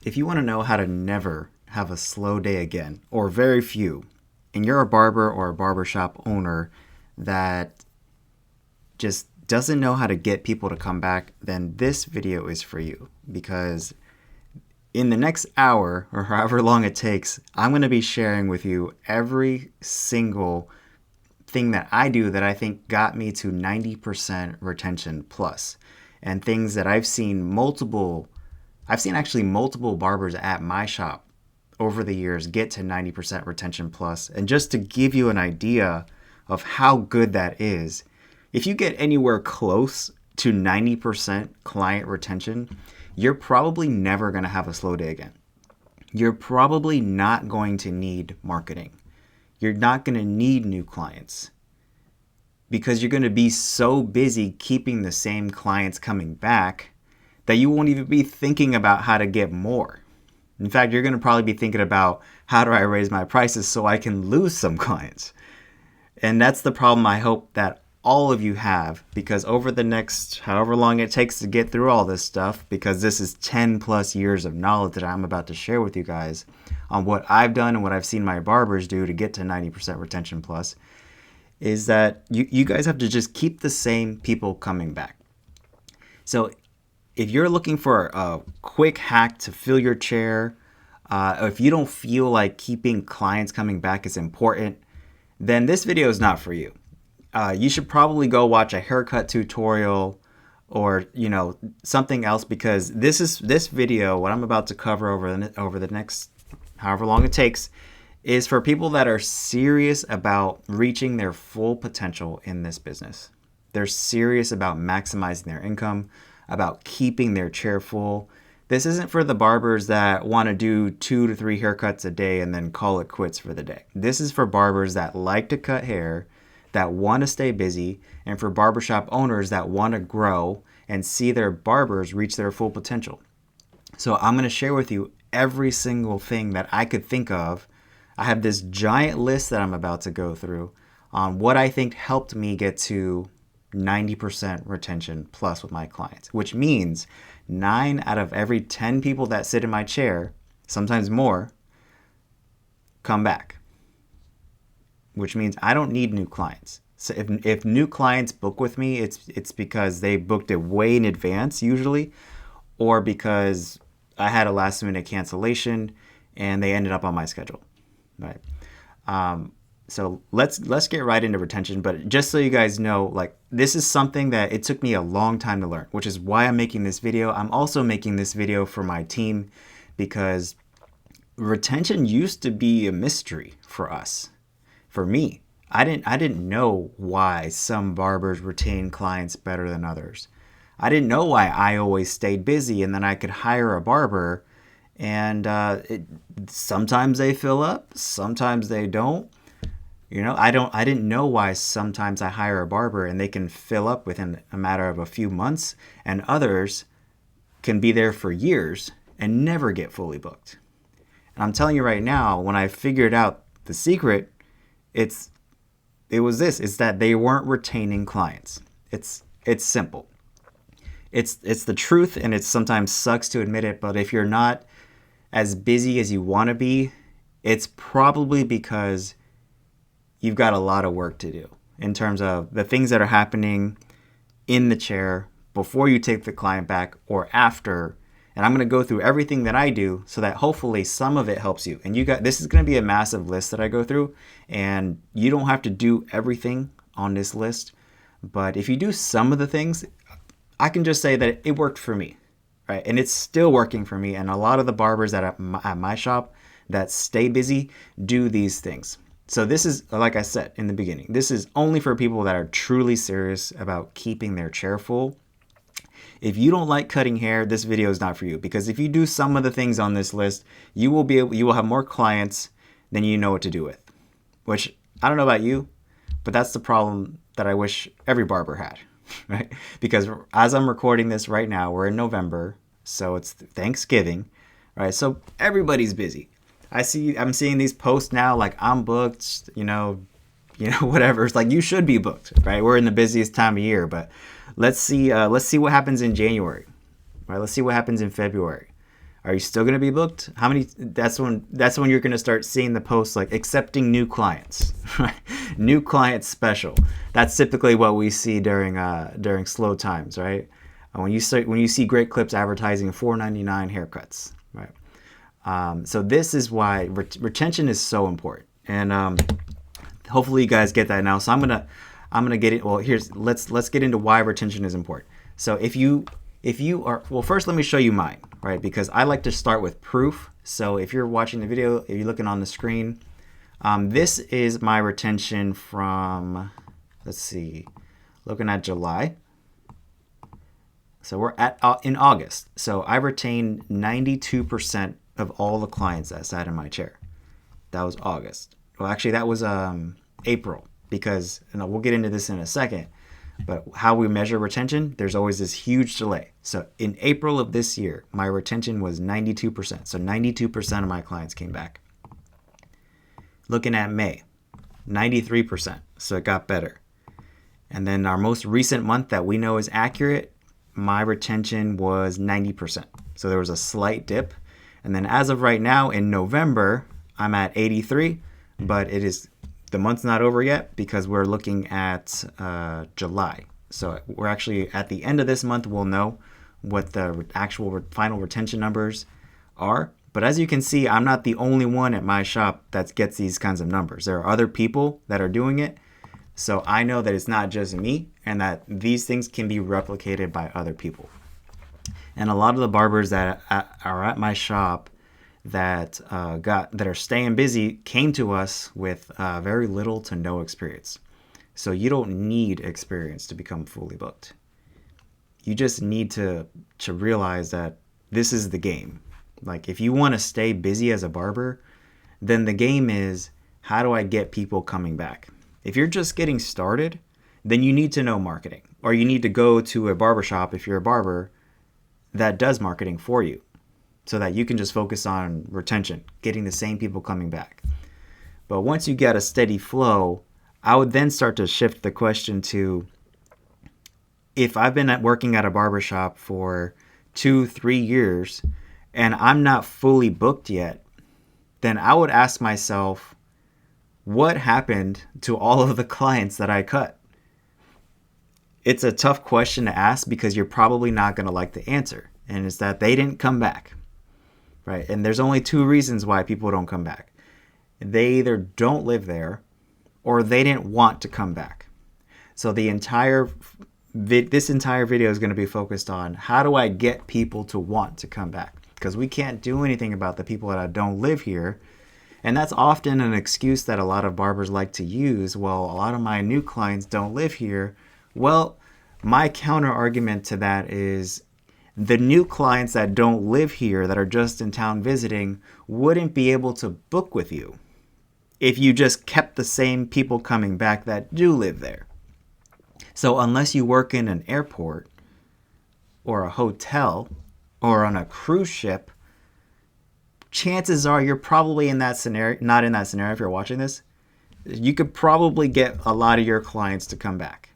If you want to know how to never have a slow day again, or very few, and you're a barber or a barbershop owner that just doesn't know how to get people to come back, then this video is for you. Because in the next hour, or however long it takes, I'm going to be sharing with you every single thing that I do that I think got me to 90% retention plus, and things that I've seen actually multiple barbers at my shop over the years get to 90% retention plus. And just to give you an idea of how good that is, if you get anywhere close to 90% client retention, you're probably never going to have a slow day again. You're probably not going to need marketing. You're not going to need new clients because you're going to be so busy keeping the same clients coming back that you won't even be thinking about how to get more. In fact, you're going to probably be thinking about how do I raise my prices so I can lose some clients. And that's the problem I hope that all of you have, because over the next however long it takes to get through all this stuff, because this is 10 plus years of knowledge that I'm about to share with you guys on what I've done and what I've seen my barbers do to get to 90% retention plus, is that you guys have to just keep the same people coming back. So if you're looking for a quick hack to fill your chair, if you don't feel like keeping clients coming back is important, then this video is not for you. You should probably go watch a haircut tutorial or something else, because this video, what I'm about to cover over the next however long it takes, is for people that are serious about reaching their full potential in this business. They're serious about maximizing their income, about keeping their chair full. This isn't for the barbers that want to do 2 to 3 haircuts a day and then call it quits for the day. This is for barbers that like to cut hair, that want to stay busy, and for barbershop owners that want to grow and see their barbers reach their full potential. So I'm going to share with you every single thing that I could think of. I have this giant list that I'm about to go through on what I think helped me get to 90% retention plus with my clients, which means 9 out of every 10 people that sit in my chair, sometimes more, come back. Which means I don't need new clients. So if new clients book with me, it's because they booked it way in advance usually, or because I had a last minute cancellation and they ended up on my schedule, right? So let's get right into retention. But just so you guys know, like, this is something that it took me a long time to learn, which is why I'm making this video. I'm also making this video for my team because retention used to be a mystery for us. For me, I didn't know why some barbers retain clients better than others. I didn't know why I always stayed busy and then I could hire a barber and sometimes they fill up, sometimes they don't. I didn't know why sometimes I hire a barber and they can fill up within a matter of a few months, and others can be there for years and never get fully booked. And I'm telling you right now, when I figured out the secret, it's that they weren't retaining clients. It's simple. It's the truth, and it sometimes sucks to admit it, but if you're not as busy as you want to be, it's probably because you've got a lot of work to do in terms of the things that are happening in the chair before you take the client back or after. And I'm going to go through everything that I do so that hopefully some of it helps you. And this is going to be a massive list that I go through, and you don't have to do everything on this list. But if you do some of the things, I can just say that it worked for me, right? And it's still working for me. And a lot of the barbers at my shop that stay busy do these things. So this is, like I said in the beginning, this is only for people that are truly serious about keeping their chair full. If you don't like cutting hair, this video is not for you, because if you do some of the things on this list, you will have more clients than you know what to do with. Which, I don't know about you, but that's the problem that I wish every barber had, right? Because as I'm recording this right now, we're in November, so it's Thanksgiving, right? So everybody's busy. I'm seeing these posts now like I'm booked, whatever. It's like you should be booked, right? We're in the busiest time of year, but let's see what happens in January, right? Let's see what happens in February. Are you still going to be booked? How many? That's when you're going to start seeing the posts like accepting new clients, new clients special. That's typically what we see during slow times, right? When you see great clips advertising $4.99 haircuts, right? So this is why retention is so important, and hopefully you guys get that now. So I'm gonna get it. Well, let's get into why retention is important. So if you are, well, first let me show you mine, right? Because I like to start with proof. So if you're watching the video, if you're looking on the screen, this is my retention from, let's see, looking at July. So we're in August. So I retained 92% of all the clients that sat in my chair. That was August. Well, actually that was April, because, and we'll get into this in a second, but how we measure retention, there's always this huge delay. So in April of this year, my retention was 92%. So 92% of my clients came back. Looking at May, 93%. So it got better. And then our most recent month that we know is accurate, my retention was 90%. So there was a slight dip. And then as of right now in November, I'm at 83, but the month's not over yet because we're looking at July. So we're actually at the end of this month, we'll know what the actual final retention numbers are. But as you can see, I'm not the only one at my shop that gets these kinds of numbers. There are other people that are doing it. So I know that it's not just me, and that these things can be replicated by other people. And a lot of the barbers that are at my shop that are staying busy came to us with very little to no experience. So you don't need experience to become fully booked. You just need to realize that this is the game. Like, if you want to stay busy as a barber, then the game is, how do I get people coming back? If you're just getting started, then you need to know marketing, or you need to go to a barbershop if you're a barber that does marketing for you, so that you can just focus on retention, getting the same people coming back. But once you get a steady flow, I would then start to shift the question to, if I've been working at a barbershop for 2-3 years and I'm not fully booked yet, then I would ask myself, what happened to all of the clients that I cut? It's a tough question to ask because you're probably not going to like the answer. And it's that they didn't come back, right? And there's only 2 reasons why people don't come back. They either don't live there or they didn't want to come back. So this entire video is going to be focused on, how do I get people to want to come back? Because we can't do anything about the people that don't live here. And that's often an excuse that a lot of barbers like to use. Well, a lot of my new clients don't live here. Well, my counter argument to that is, the new clients that don't live here, that are just in town visiting, wouldn't be able to book with you if you just kept the same people coming back that do live there. So unless you work in an airport or a hotel or on a cruise ship, chances are you're probably in that scenario, not in that scenario if you're watching this. You could probably get a lot of your clients to come back.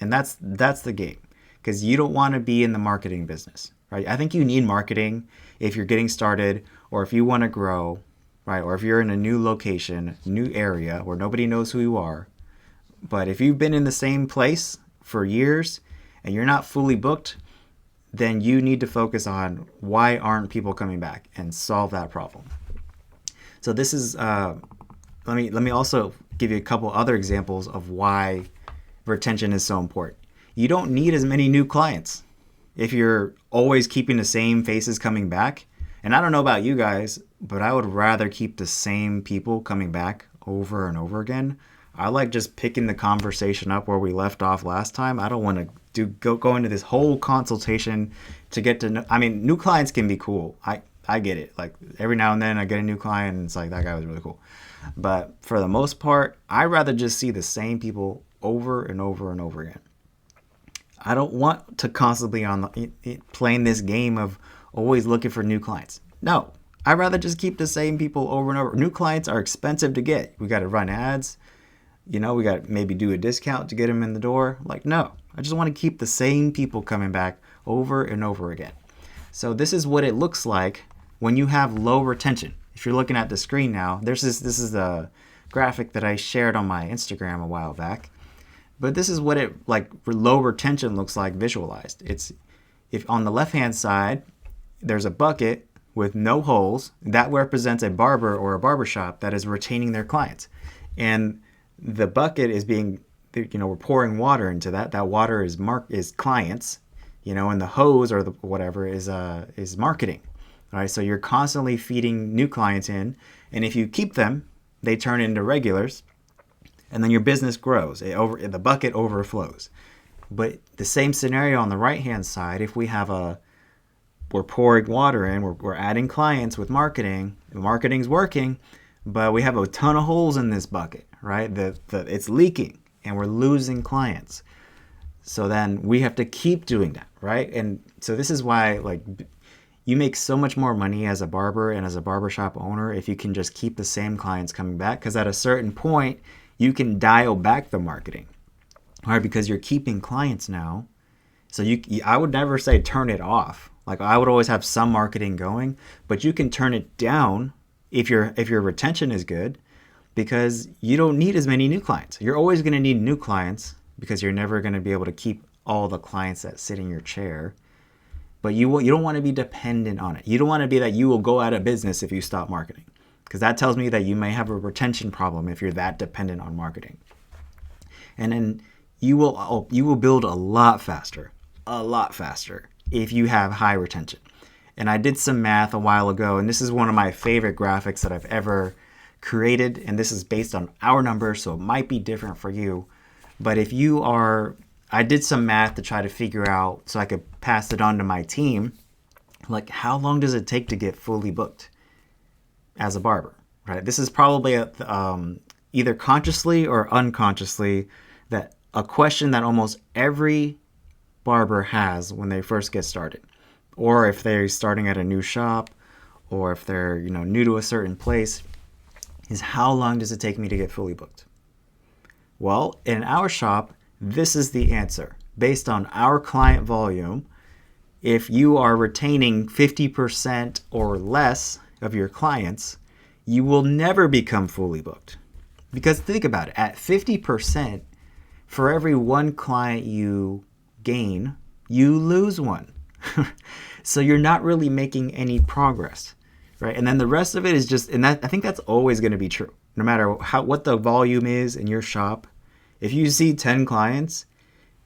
And that's the game, because you don't want to be in the marketing business, right? I think you need marketing if you're getting started, or if you want to grow, right? Or if you're in a new location, new area where nobody knows who you are. But if you've been in the same place for years and you're not fully booked, then you need to focus on, why aren't people coming back, and solve that problem. So this is, let me also give you a couple other examples of why retention is so important. You don't need as many new clients if you're always keeping the same faces coming back. And I don't know about you guys, but I would rather keep the same people coming back over and over again. I like just picking the conversation up where we left off last time. I don't want to go into this whole consultation to get to know. I mean, new clients can be cool. I get it. Like, every now and then I get a new client and it's like, that guy was really cool. But for the most part, I'd rather just see the same people over and over and over again. I don't want to constantly playing this game of always looking for new clients. No, I'd rather just keep the same people over and over. New clients are expensive to get. We got to run ads. We got to maybe do a discount to get them in the door. Like, no, I just want to keep the same people coming back over and over again. So this is what it looks like when you have low retention. If you're looking at the screen now, this is the graphic that I shared on my Instagram a while back. But this is what it like low retention looks like visualized. It's if on the left-hand side, there's a bucket with no holes. That represents a barber or a barbershop that is retaining their clients. And the bucket is being, we're pouring water into that. That water is clients, and the hose or the whatever is marketing. All right, so you're constantly feeding new clients in, and if you keep them, they turn into regulars, and then your business grows. The bucket overflows. But the same scenario on the right-hand side, if we have we're pouring water in, we're adding clients with marketing, the marketing's working, but we have a ton of holes in this bucket, right? It's leaking, and we're losing clients. So then we have to keep doing that, right? And so this is why, you make so much more money as a barber and as a barbershop owner if you can just keep the same clients coming back, because at a certain point, you can dial back the marketing, all right? Because you're keeping clients now. So I would never say turn it off. I would always have some marketing going, but you can turn it down if your retention is good, because you don't need as many new clients. You're always going to need new clients because you're never going to be able to keep all the clients that sit in your chair. But you don't want to be dependent on it. You don't want to be that you will go out of business if you stop marketing, because that tells me that you may have a retention problem if you're that dependent on marketing. And then you will build a lot faster if you have high retention. And I did some math a while ago, and this is one of my favorite graphics that I've ever created, and this is based on our numbers, so it might be different for you. But I did some math to try to figure out so I could pass it on to my team, how long does it take to get fully booked as a barber, right? This is probably either consciously or unconsciously that a question that almost every barber has when they first get started, or if they're starting at a new shop, or if they're new to a certain place, is how long does it take me to get fully booked? Well, in our shop, this is the answer. Based on our client volume, if you are retaining 50% or less of your clients, you will never become fully booked. Because think about it, at 50%, for every one client you gain, you lose one. So you're not really making any progress, right? And then the rest of it is just, and I think that's always going to be true. No matter what the volume is in your shop, if you see 10 clients,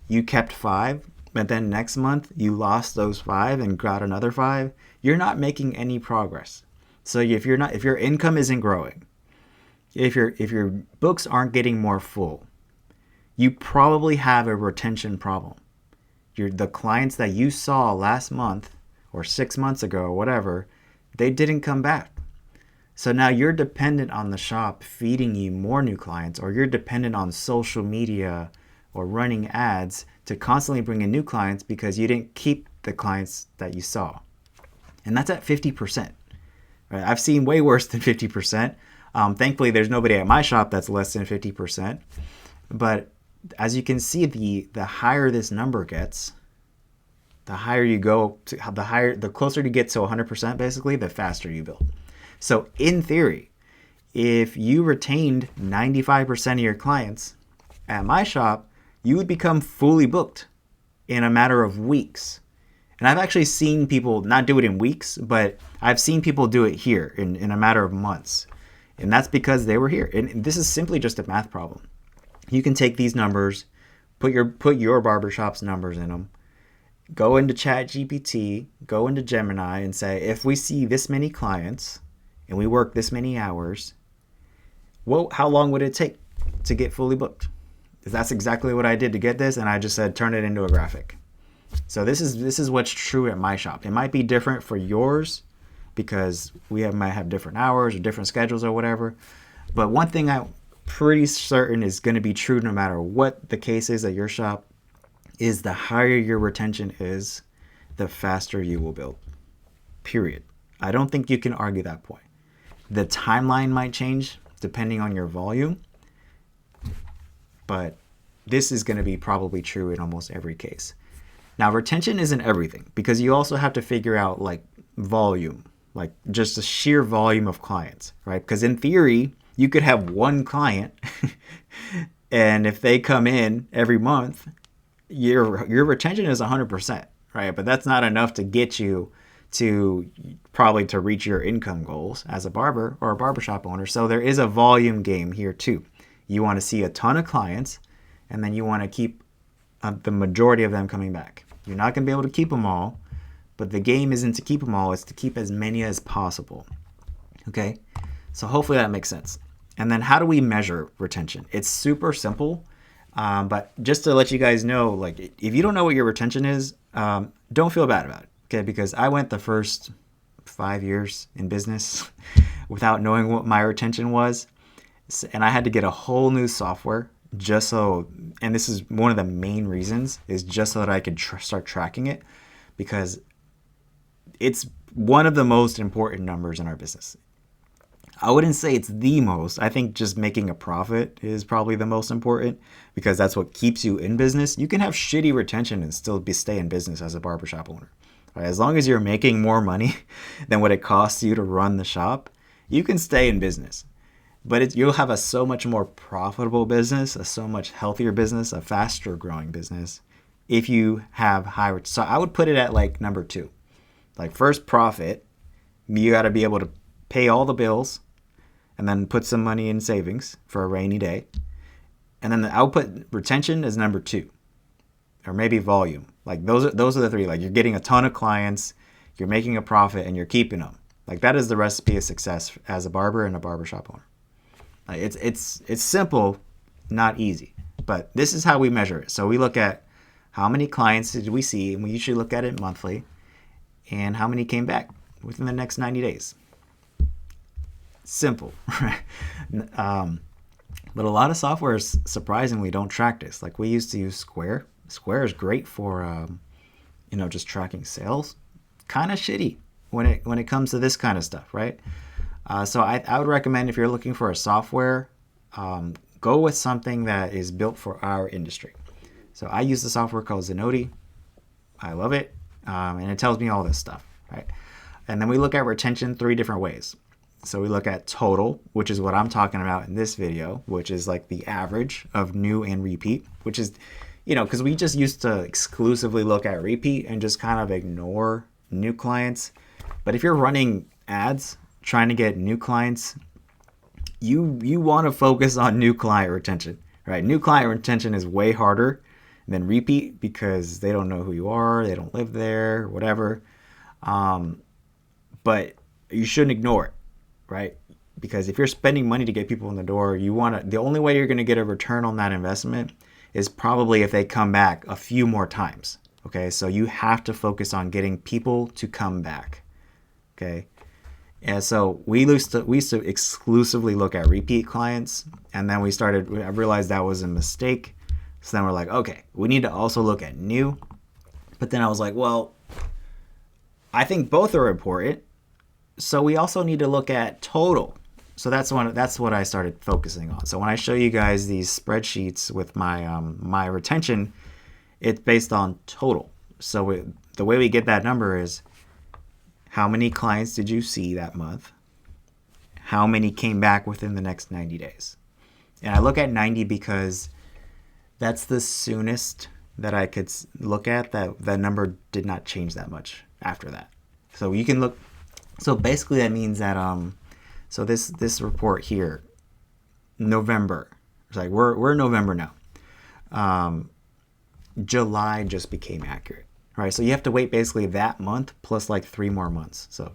you kept 5, but then next month you lost those 5 and got another 5, you're not making any progress. So if your income isn't growing, if your books aren't getting more full, you probably have a retention problem. The clients that you saw last month or 6 months ago or whatever, they didn't come back. So now you're dependent on the shop feeding you more new clients, or you're dependent on social media or running ads to constantly bring in new clients because you didn't keep the clients that you saw. And that's at 50%. Right? I've seen way worse than 50%. Thankfully, there's nobody at my shop that's less than 50%. But as you can see, the higher this number gets, the higher you go, the closer you get to 100%, basically, the faster you build. So in theory, if you retained 95% of your clients at my shop, you would become fully booked in a matter of weeks. And I've actually seen people not do it in weeks, but I've seen people do it here in a matter of months. And that's because they were here. And this is simply just a math problem. You can take these numbers, put your barbershop's numbers in them, go into ChatGPT, go into Gemini and say, if we see this many clients and we work this many hours, how long would it take to get fully booked? That's exactly what I did to get this, and I just said turn it into a graphic. So this is what's true at my shop. It might be different for yours because might have different hours or different schedules or whatever. But one thing I'm pretty certain is going to be true no matter what the case is at your shop is the higher your retention is, the faster you will build. Period. I don't think you can argue that point. The timeline might change depending on your volume, but this is going to be probably true in almost every case. Now, retention isn't everything because you also have to figure out like volume, like just the sheer volume of clients, right? Because in theory, you could have one client and if they come in every month, your retention is 100%, right? But that's not enough to get you to probably to reach your income goals as a barber or a barbershop owner. So there is a volume game here too. You want to see a ton of clients and then you want to keep the majority of them coming back. You're not going to be able to keep them all, but the game isn't to keep them all, it's to keep as many as possible. Okay? So hopefully that makes sense. And then how do we measure retention? It's super simple, but just to let you guys know, like if you don't know what your retention is, don't feel bad about it. Okay? Because I went the first 5 years in business without knowing what my retention was. And I had to get a whole new software just so, and this is one of the main reasons, is just so that I could start tracking it, because it's one of the most important numbers in our business. I wouldn't say it's the most. I think just making a profit is probably the most important because that's what keeps you in business. You can have shitty retention and still stay in business as a barbershop owner. Right? As long as you're making more money than what it costs you to run the shop, you can stay in business. But you'll have a so much more profitable business, a so much healthier business, a faster growing business if you have high. So I would put it at like number 2. Like first profit, you got to be able to pay all the bills and then put some money in savings for a rainy day. And then I would put retention as number 2, or maybe volume. Like those are the 3. Like you're getting a ton of clients, you're making a profit, and you're keeping them. Like that is the recipe of success as a barber and a barbershop owner. It's simple, not easy, but this is how we measure it. So we look at how many clients did we see, and we usually look at it monthly, and how many came back within the next 90 days. Simple, right? But a lot of softwares surprisingly don't track this. Like we used to use Square. Square is great for just tracking sales. Kind of shitty when it comes to this kind of stuff, right? So I would recommend if you're looking for a software, go with something that is built for our industry. So I use the software called Zenoti. I love it. And it tells me all this stuff, right? And then we look at retention 3 different ways. So we look at total, which is what I'm talking about in this video, which is like the average of new and repeat, which is, because we just used to exclusively look at repeat and just kind of ignore new clients. But if you're running ads, trying to get new clients, you want to focus on new client retention, right? New client retention is way harder than repeat because they don't know who you are, they don't live there, whatever. But you shouldn't ignore it, right? Because if you're spending money to get people in the door, the only way you're going to get a return on that investment is probably if they come back a few more times. Okay, so you have to focus on getting people to come back. Okay. And so we used to exclusively look at repeat clients, and then I realized that was a mistake. So then we're like, okay, we need to also look at new. But then I was like, well, I think both are important. So we also need to look at total. So that's what I started focusing on. So when I show you guys these spreadsheets with my retention, it's based on total. So the way we get that number is, how many clients did you see that month? How many came back within the next 90 days? And I look at 90 because that's the soonest that I could look at that number did not change that much after that. So you can look. So basically that means that so this report here, November. It's like we're in November now. July just became accurate. Right, so you have to wait basically that month plus like 3 more months. So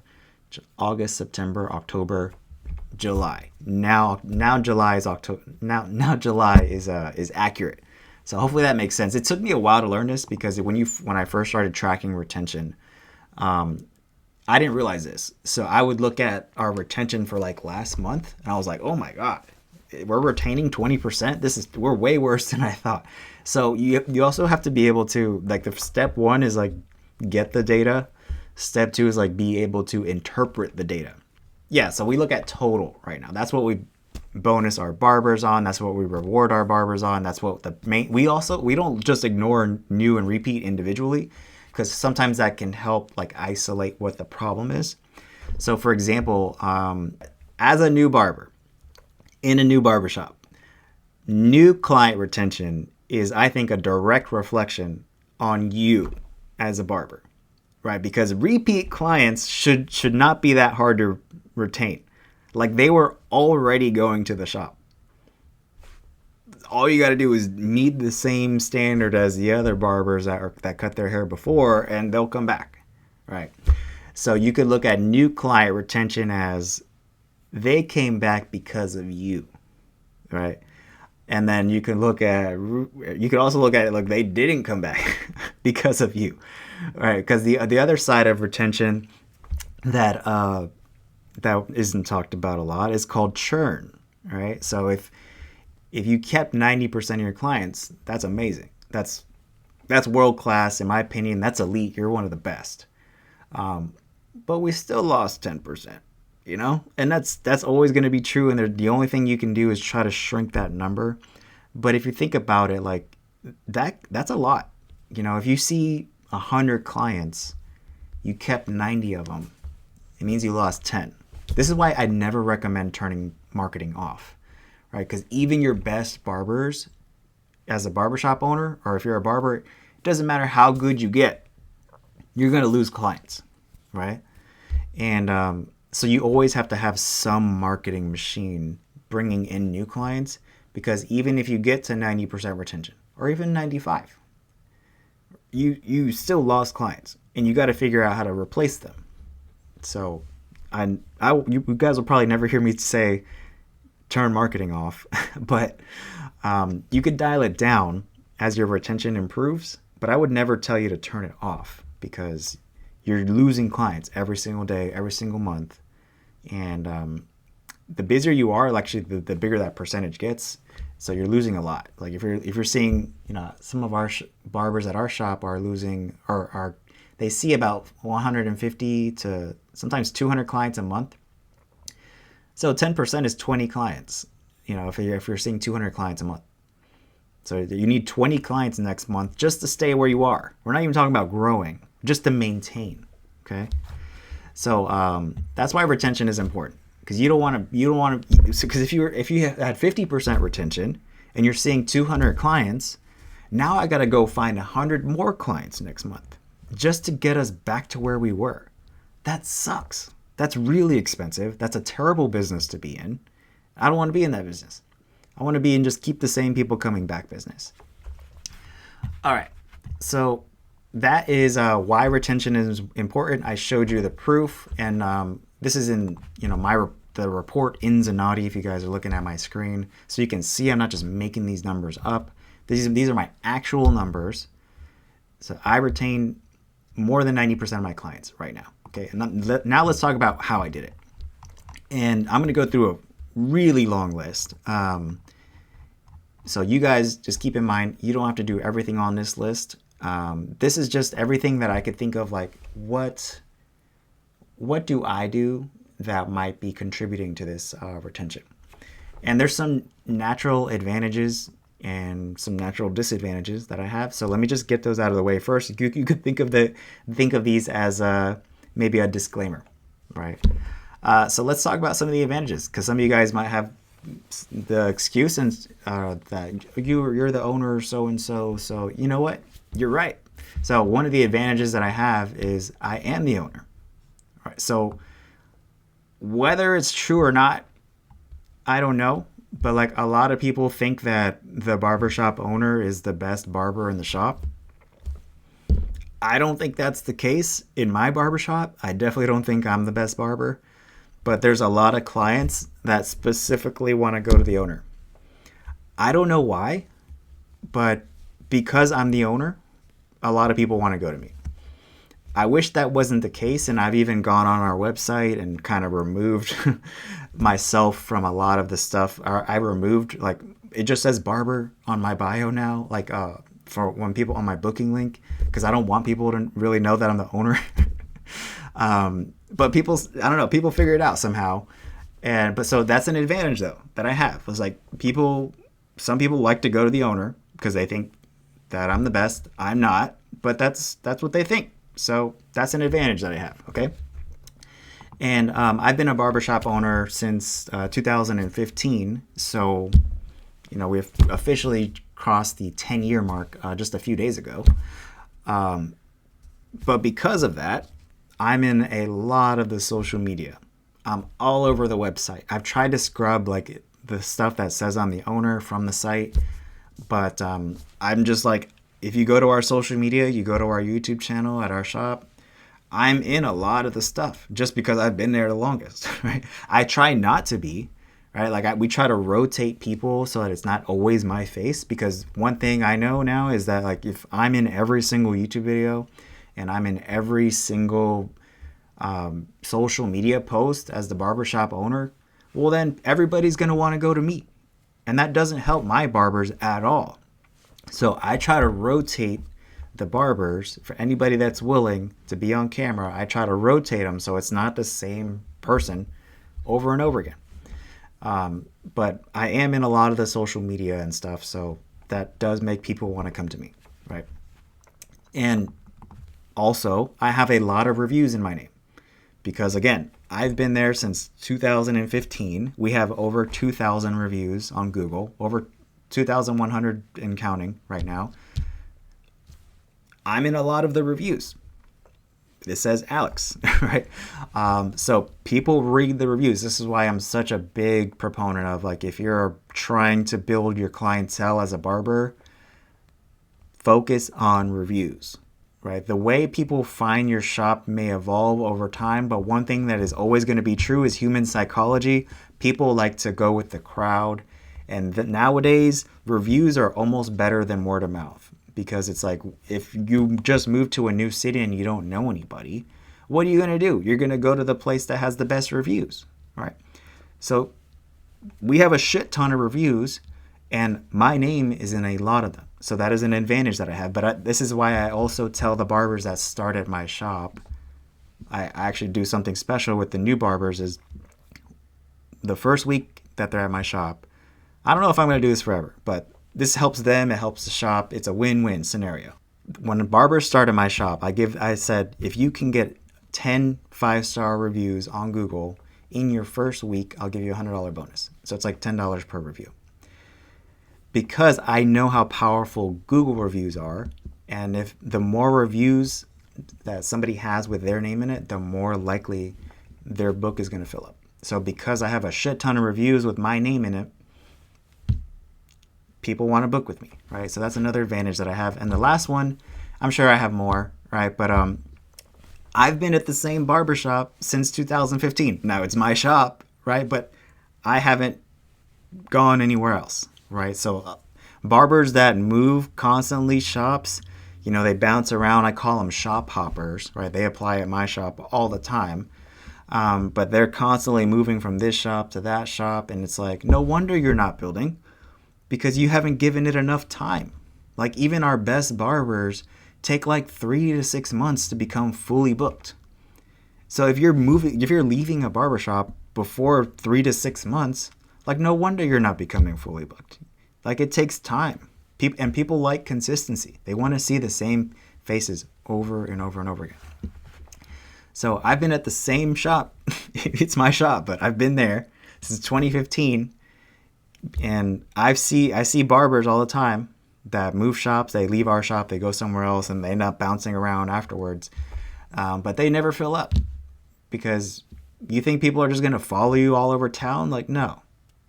August, September, October, July. Now July is October. Now July is accurate. So hopefully that makes sense. It took me a while to learn this because when I first started tracking retention, I didn't realize this. So I would look at our retention for like last month, and I was like, oh my god, we're retaining 20%. We're way worse than I thought. So you also have to be able to, like, the step 1 is like get the data. Step 2 is like be able to interpret the data. Yeah, so we look at total right now. That's what we bonus our barbers on. That's what we reward our barbers on. That's what we don't just ignore new and repeat individually, because sometimes that can help like isolate what the problem is. So for example, as a new barber in a new barbershop, new client retention is, I think, a direct reflection on you as a barber, right? Because repeat clients should not be that hard to retain. Like, they were already going to the shop. All you got to do is meet the same standard as the other barbers that cut their hair before, and they'll come back, right? So you could look at new client retention as they came back because of you, right? And then you could also look at it like they didn't come back because of you, right? Because the other side of retention that isn't talked about a lot is called churn, right? So if you kept 90% of your clients, that's amazing. That's world class, in my opinion. That's elite. You're one of the best. But we still lost 10%, you know? And that's always going to be true. And the only thing you can do is try to shrink that number. But if you think about it, like that's a lot. You know, if you see 100 clients, you kept 90 of them, it means you lost 10. This is why I never recommend turning marketing off, right? Because even your best barbers, as a barbershop owner, or if you're a barber, it doesn't matter how good you get, you're going to lose clients, right? And so you always have to have some marketing machine bringing in new clients, because even if you get to 90% retention or even 95, you still lost clients, and you got to figure out how to replace them. So you guys will probably never hear me say turn marketing off, but you could dial it down as your retention improves, but I would never tell you to turn it off, because you're losing clients every single day, every single month. And the busier you are, actually the bigger that percentage gets. So you're losing a lot. Like if you're seeing, you know, some of our barbers at our shop are losing, or they see about 150 to sometimes 200 clients a month. So 10% is 20 clients, you know, if you're seeing 200 clients a month. So you need 20 clients next month just to stay where you are. We're not even talking about growing, just to maintain. Okay. So that's why retention is important, because you don't want to, because if you had 50% retention and you're seeing 200 clients, now I got to go find 100 more clients next month just to get us back to where we were. That sucks. That's really expensive. That's a terrible business to be in. I don't want to be in that business. I want to be in just keep the same people coming back business. All right. So that is why retention is important. I showed you the proof, and this is in, you know, the report ins and naughty, if you guys are looking at my screen, so you can see I'm not just making these numbers up. These are my actual numbers. So I retain more than 90% of my clients right now. Okay, and now let's talk about how I did it. And I'm going to go through a really long list. So you guys just keep in mind, you don't have to do everything on this list. This is just everything that I could think of, like what do I do that might be contributing to this retention. And there's some natural advantages and some natural disadvantages that I have. So let me just get those out of the way first. You could think of these as maybe a disclaimer, right? So let's talk about some of the advantages, because some of you guys might have the excuse that you're the owner, so and so. So you know what? You're right. So one of the advantages that I have is I am the owner. All right. So whether it's true or not, I don't know. But like, a lot of people think that the barbershop owner is the best barber in the shop. I don't think that's the case in my barbershop. I definitely don't think I'm the best barber. But there's a lot of clients that specifically want to go to the owner. I don't know why, but because I'm the owner, a lot of people want to go to me. I wish that wasn't the case, and I've even gone on our website and kind of removed myself from a lot of the stuff. I removed, like, it just says barber on my bio now, like for when people on my booking link, because I don't want people to really know that I'm the owner. But people, I don't know, people figure it out somehow. But so that's an advantage though that I have. It's like some people like to go to the owner because they think that I'm the best. I'm not, but that's what they think. So that's an advantage that I have. Okay. And I've been a barbershop owner since 2015. So, we've officially crossed the 10-year mark just a few days ago. But because of that, I'm in a lot of the social media. I'm all over the website. I've tried to scrub like the stuff that says I'm the owner from the site. But I'm just like, if you go to our social media, you go to our YouTube channel at our shop, I'm in a lot of the stuff just because I've been there the longest, right? I try not to be, right? Like we try to rotate people so that it's not always my face, because one thing I know now is that like if I'm in every single YouTube video and I'm in every single social media post as the barbershop owner, well then everybody's going to want to go to me. And that doesn't help my barbers at all. So I try to rotate the barbers. For anybody that's willing to be on camera, I try to rotate them so it's not the same person over and over again. But I am in a lot of the social media and stuff, so that does make people want to come to me, right? And also, I have a lot of reviews in my name because, again, I've been there since 2015. We have over 2,000 reviews on Google, over 2,100 and counting right now. I'm in a lot of the reviews. It says Alex, right? So people read the reviews. This is why I'm such a big proponent of, like, if you're trying to build your clientele as a barber, focus on reviews, right? The way people find your shop may evolve over time, but one thing that is always going to be true is human psychology. People like to go with the crowd. And nowadays, reviews are almost better than word of mouth. Because it's like, if you just move to a new city and you don't know anybody, what are you going to do? You're going to go to the place that has the best reviews, right? So we have a shit ton of reviews, and my name is in a lot of them. So that is an advantage that I have. But this is why I also tell the barbers that start at my shop, I actually do something special with the new barbers is the first week that they're at my shop. I don't know if I'm going to do this forever, but this helps them, it helps the shop. It's a win-win scenario. When barbers started my shop, I said, if you can get 10 5-star reviews on Google in your first week, I'll give you a $100 bonus. So it's like $10 per review. Because I know how powerful Google reviews are, and if the more reviews that somebody has with their name in it, the more likely their book is going to fill up. So because I have a shit ton of reviews with my name in it, people want to book with me, right? So that's another advantage that I have. And the last one, I'm sure I have more, right? But I've been at the same barbershop since 2015. Now it's my shop, right? But I haven't gone anywhere else, right? So barbers that move constantly shops, they bounce around. I call them shop hoppers, right? They apply at my shop all the time. But they're constantly moving from this shop to that shop. And it's like, no wonder you're not building, because you haven't given it enough time. Like even our best barbers take like 3 to 6 months to become fully booked. So if you're leaving a barbershop before 3 to 6 months, like no wonder you're not becoming fully booked. Like it takes time. People like consistency. They want to see the same faces over and over and over again. So I've been at the same shop. It's my shop, but I've been there since 2015. And I see barbers all the time that move shops. They leave our shop, they go somewhere else, and they end up bouncing around afterwards. But they never fill up, because you think people are just going to follow you all over town? Like, no.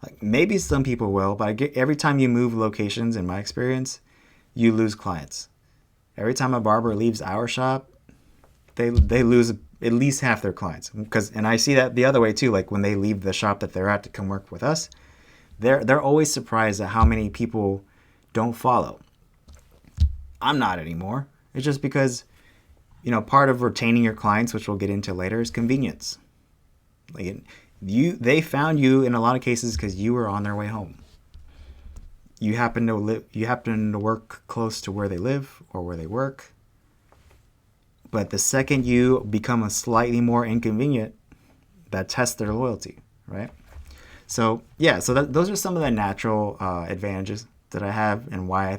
Like maybe some people will, but every time you move locations, in my experience, you lose clients. Every time a barber leaves our shop, they lose at least half their clients. And I see that the other way too. Like when they leave the shop that they're at to come work with us, they're always surprised at how many people don't follow. I'm not anymore. It's just because, part of retaining your clients, which we'll get into later, is convenience. Like they found you in a lot of cases because you were on their way home. You happen to work close to where they live or where they work. But the second you become a slightly more inconvenient, that tests their loyalty, right? So yeah, so those are some of the natural advantages that I have, and why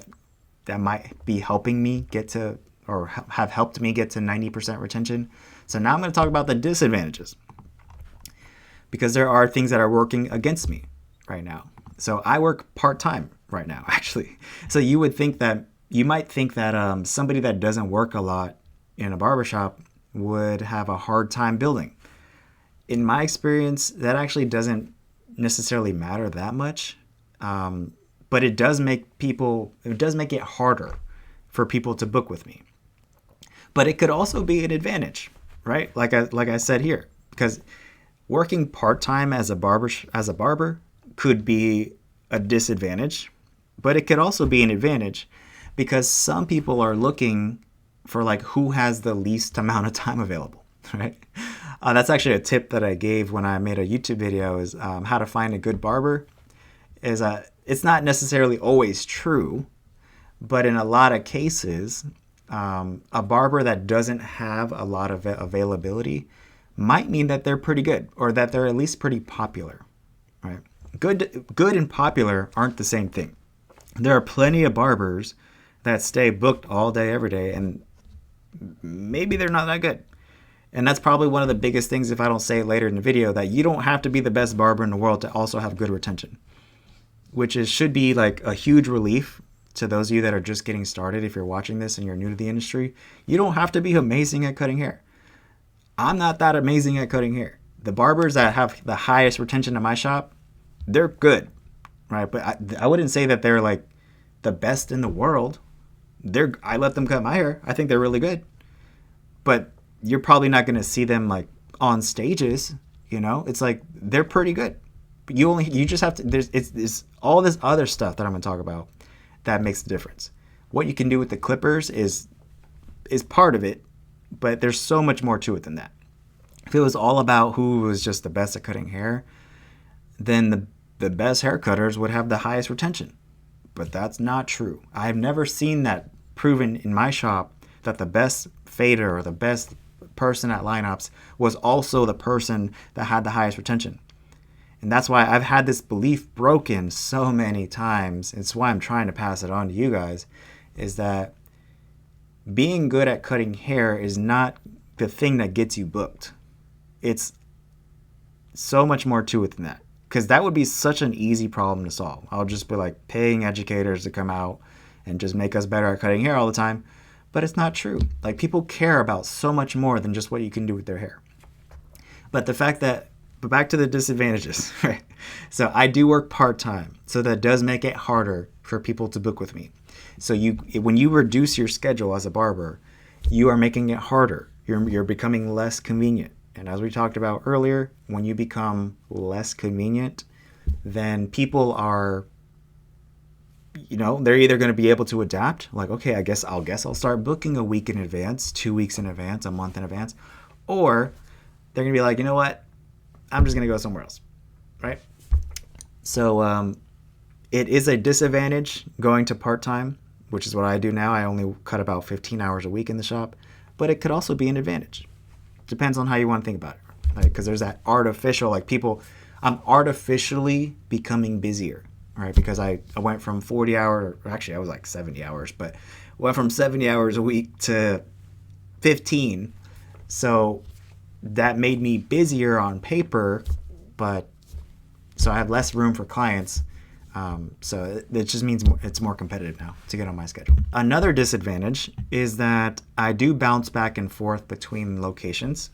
that might be helping me get to, or have helped me get to 90% retention. So now I'm going to talk about the disadvantages, because there are things that are working against me right now. So I work part-time right now, actually. So you might think that somebody that doesn't work a lot in a barbershop would have a hard time building. In my experience, that actually doesn't necessarily matter that much. But it does make it harder for people to book with me. But it could also be an advantage, right? Like I said here, because working part-time as a barber could be a disadvantage, but it could also be an advantage, because some people are looking for like who has the least amount of time available, right? That's actually a tip that I gave when I made a YouTube video, is how to find a good barber. It's not necessarily always true, but in a lot of cases, a barber that doesn't have a lot of availability might mean that they're pretty good, or that they're at least pretty popular, right? Good and popular aren't the same thing. There are plenty of barbers that stay booked all day, every day, and maybe they're not that good. And that's probably one of the biggest things, if I don't say it later in the video, that you don't have to be the best barber in the world to also have good retention, which should be like a huge relief to those of you that are just getting started. If you're watching this and you're new to the industry, you don't have to be amazing at cutting hair. I'm not that amazing at cutting hair. The barbers that have the highest retention in my shop, they're good, right? But I wouldn't say that they're like the best in the world. I let them cut my hair. I think they're really good. But you're probably not going to see them like on stages, It's like they're pretty good. But you just have to, it's all this other stuff that I'm going to talk about that makes the difference. What you can do with the clippers is part of it, but there's so much more to it than that. If it was all about who was just the best at cutting hair, then the best hair cutters would have the highest retention. But that's not true. I've never seen that proven in my shop, that the best fader or the best person at lineups was also the person that had the highest retention. And that's why I've had this belief broken so many times. It's why I'm trying to pass it on to you guys, is that being good at cutting hair is not the thing that gets you booked. It's so much more to it than that, because that would be such an easy problem to solve. I'll just be like paying educators to come out and just make us better at cutting hair all the time. But it's not true. Like, people care about so much more than just what you can do with their hair. But back to the disadvantages, right? So I do work part-time, so that does make it harder for people to book with me. So when you reduce your schedule as a barber, you are making it harder. You're becoming less convenient. And as we talked about earlier, when you become less convenient, then people are, they're either going to be able to adapt, like, okay, I guess I'll start booking a week in advance, 2 weeks in advance, a month in advance, or they're going to be like, you know what, I'm just going to go somewhere else, right? So it is a disadvantage going to part-time, which is what I do now. I only cut about 15 hours a week in the shop, but it could also be an advantage. Depends on how you want to think about it, right? Because there's that artificial, like, I'm artificially becoming busier, right? Because I went from 40 hours, or actually I was like 70 hours, but went from 70 hours a week to 15. So that made me busier on paper, but so I have less room for clients. So it just means it's more competitive now to get on my schedule. Another disadvantage is that I do bounce back and forth between locations.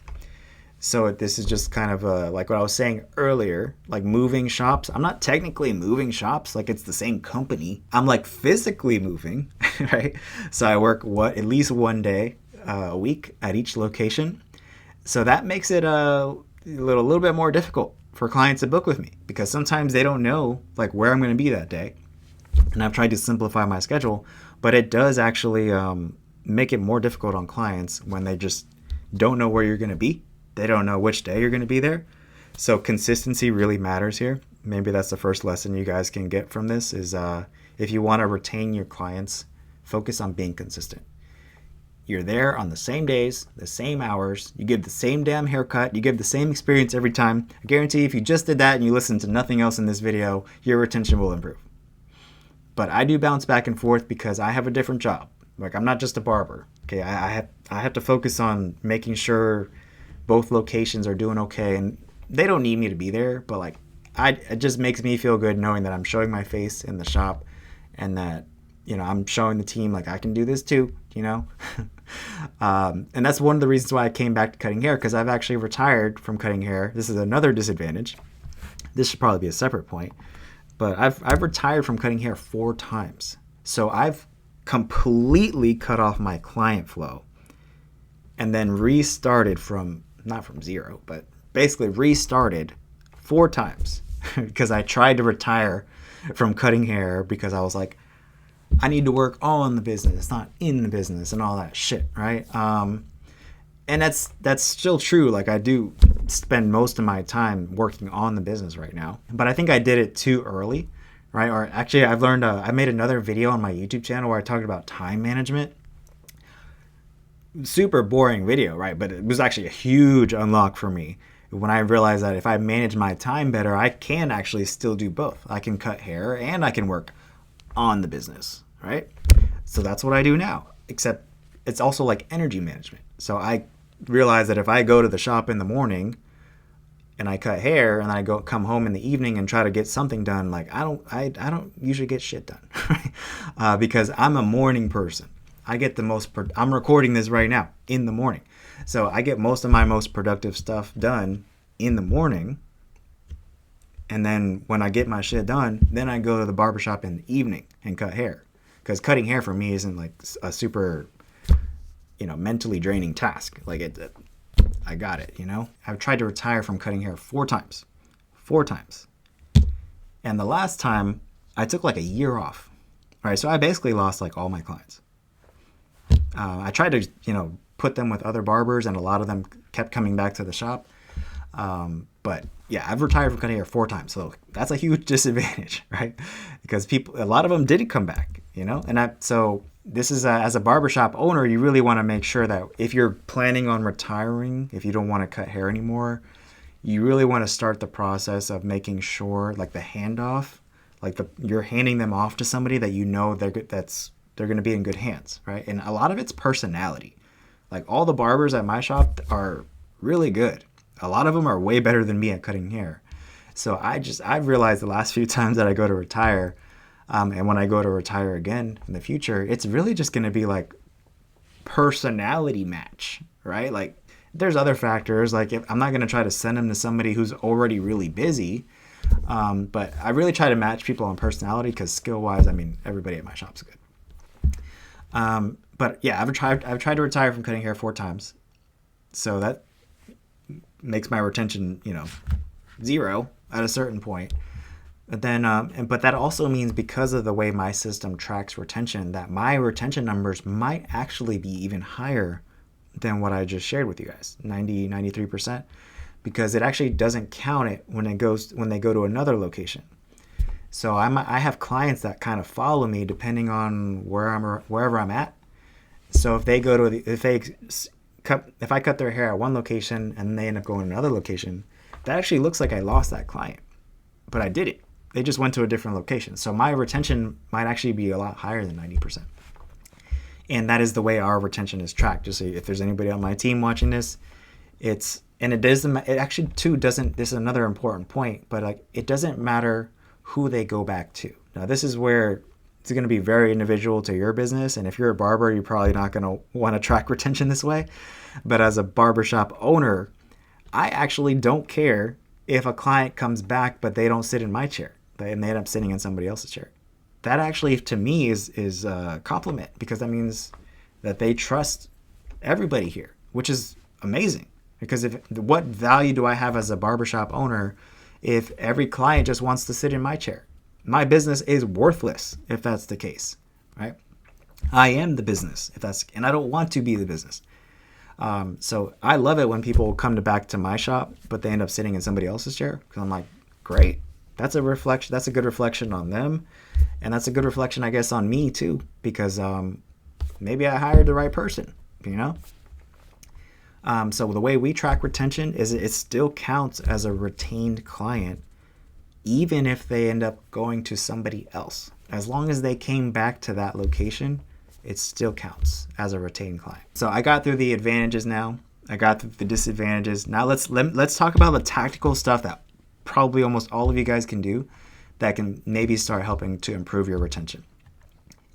So this is just kind of like what I was saying earlier, like moving shops. I'm not technically moving shops, like it's the same company. I'm like physically moving, right? So I work at least one day a week at each location. So that makes it a little bit more difficult for clients to book with me, because sometimes they don't know like where I'm going to be that day. And I've tried to simplify my schedule, but it does actually make it more difficult on clients when they just don't know where you're going to be. They don't know which day you're going to be there. So consistency really matters here. Maybe that's the first lesson you guys can get from this is if you want to retain your clients, focus on being consistent. You're there on the same days, the same hours. You give the same damn haircut. You give the same experience every time. I guarantee if you just did that and you listen to nothing else in this video, your retention will improve. But I do bounce back and forth because I have a different job. Like, I'm not just a barber. Okay, I have to focus on making sure both locations are doing okay, and they don't need me to be there, but like, it just makes me feel good knowing that I'm showing my face in the shop, and that, you know, I'm showing the team like I can do this too, you know. And that's one of the reasons why I came back to cutting hair, because I've actually retired from cutting hair. This is another disadvantage. This should probably be a separate point, but I've retired from cutting hair 4 times. So I've completely cut off my client flow and then restarted from, not from zero, but basically restarted 4 times because I tried to retire from cutting hair because I was like, I need to work on the business, not in the business, and all that shit, right? And that's still true. Like, I do spend most of my time working on the business right now, but I think I did it too early, right? Or actually, I've learned, I made another video on my YouTube channel where I talked about time management. Super boring video, right? But it was actually a huge unlock for me when I realized that if I manage my time better, I can actually still do both. I can cut hair and I can work on the business, right? So that's what I do now, except it's also like energy management. So I realize that if I go to the shop in the morning and I cut hair and I come home in the evening and try to get something done, like I don't usually get shit done, right? Because I'm a morning person. I get the most, I'm recording this right now in the morning. So I get most of my most productive stuff done in the morning. And then when I get my shit done, then I go to the barbershop in the evening and cut hair. Because cutting hair for me isn't like a super, you know, mentally draining task. Like I got it, you know. I've tried to retire from cutting hair 4 times. 4 times. And the last time I took like a year off. All right, so I basically lost like all my clients. I tried to, you know, put them with other barbers, and a lot of them kept coming back to the shop. But yeah, I've retired from cutting hair 4 times, so that's a huge disadvantage, right? Because a lot of them didn't come back, you know. And so this is as a barbershop owner, you really want to make sure that if you're planning on retiring, if you don't want to cut hair anymore, you really want to start the process of making sure, like the handoff, like you're handing them off to somebody that you know they're going to be in good hands, right? And a lot of it's personality. Like, all the barbers at my shop are really good. A lot of them are way better than me at cutting hair. So I've realized the last few times that I go to retire, and when I go to retire again in the future, it's really just going to be like personality match, right? Like, there's other factors. Like, if I'm not going to try to send them to somebody who's already really busy, but I really try to match people on personality, because skill-wise, I mean, everybody at my shop's good. But yeah, I've tried to retire from cutting hair 4 times. So that makes my retention, you know, 0 at a certain point. But then, but that also means, because of the way my system tracks retention, that my retention numbers might actually be even higher than what I just shared with you guys, 93%, because it actually doesn't count it when they go to another location. So I have clients that kind of follow me depending on wherever I'm at. So if they if I cut their hair at one location and they end up going to another location, that actually looks like I lost that client, but I did it. They just went to a different location. So my retention might actually be a lot higher than 90%. And that is the way our retention is tracked. Just so if there's anybody on my team watching this, it actually too doesn't. This is another important point, but like, it doesn't matter who they go back to. Now, this is where it's going to be very individual to your business. And if you're a barber, you're probably not going to want to track retention this way. But as a barbershop owner, I actually don't care if a client comes back, but they don't sit in my chair and they end up sitting in somebody else's chair. That actually, to me, is a compliment, because that means that they trust everybody here, which is amazing. Because what value do I have as a barbershop owner if every client just wants to sit in my chair? My business is worthless if that's the case, right? I am the business and I don't want to be the business. So I love it when people come back to my shop, but they end up sitting in somebody else's chair, because I'm like, great. That's a reflection. That's a good reflection on them. And that's a good reflection, I guess, on me too, because maybe I hired the right person, you know? So the way we track retention is it still counts as a retained client, even if they end up going to somebody else. As long as they came back to that location, it still counts as a retained client. So I got through the advantages now. I got through the disadvantages. Now let's talk about the tactical stuff that probably almost all of you guys can do that can maybe start helping to improve your retention.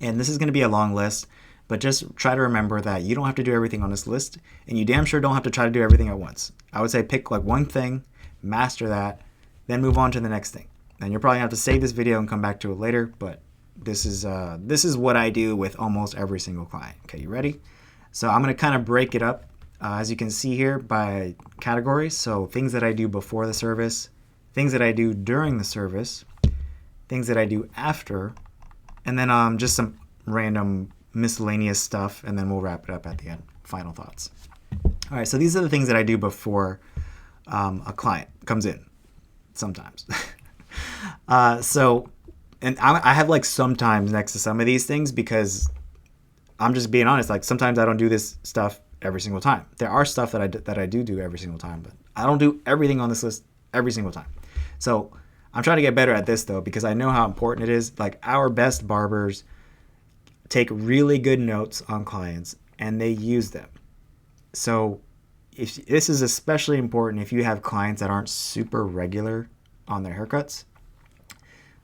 And this is going to be a long list, but just try to remember that you don't have to do everything on this list, and you damn sure don't have to try to do everything at once. I would say pick like one thing, master that, then move on to the next thing. And you'll probably have to save this video and come back to it later, but this is what I do with almost every single client. Okay, you ready? So I'm going to kind of break it up, as you can see here, by categories. So things that I do before the service, things that I do during the service, things that I do after, and then just some random miscellaneous stuff, and then we'll wrap it up at the end. Final thoughts. All right, so these are the things that I do before a client comes in, sometimes. And I have like sometimes next to some of these things because I'm just being honest. Like sometimes I don't do this stuff every single time. There are stuff that I do every single time, but I don't do everything on this list every single time. So I'm trying to get better at this though, because I know how important it is. Like our best barbers take really good notes on clients and they use them. So if this is especially important if you have clients that aren't super regular on their haircuts.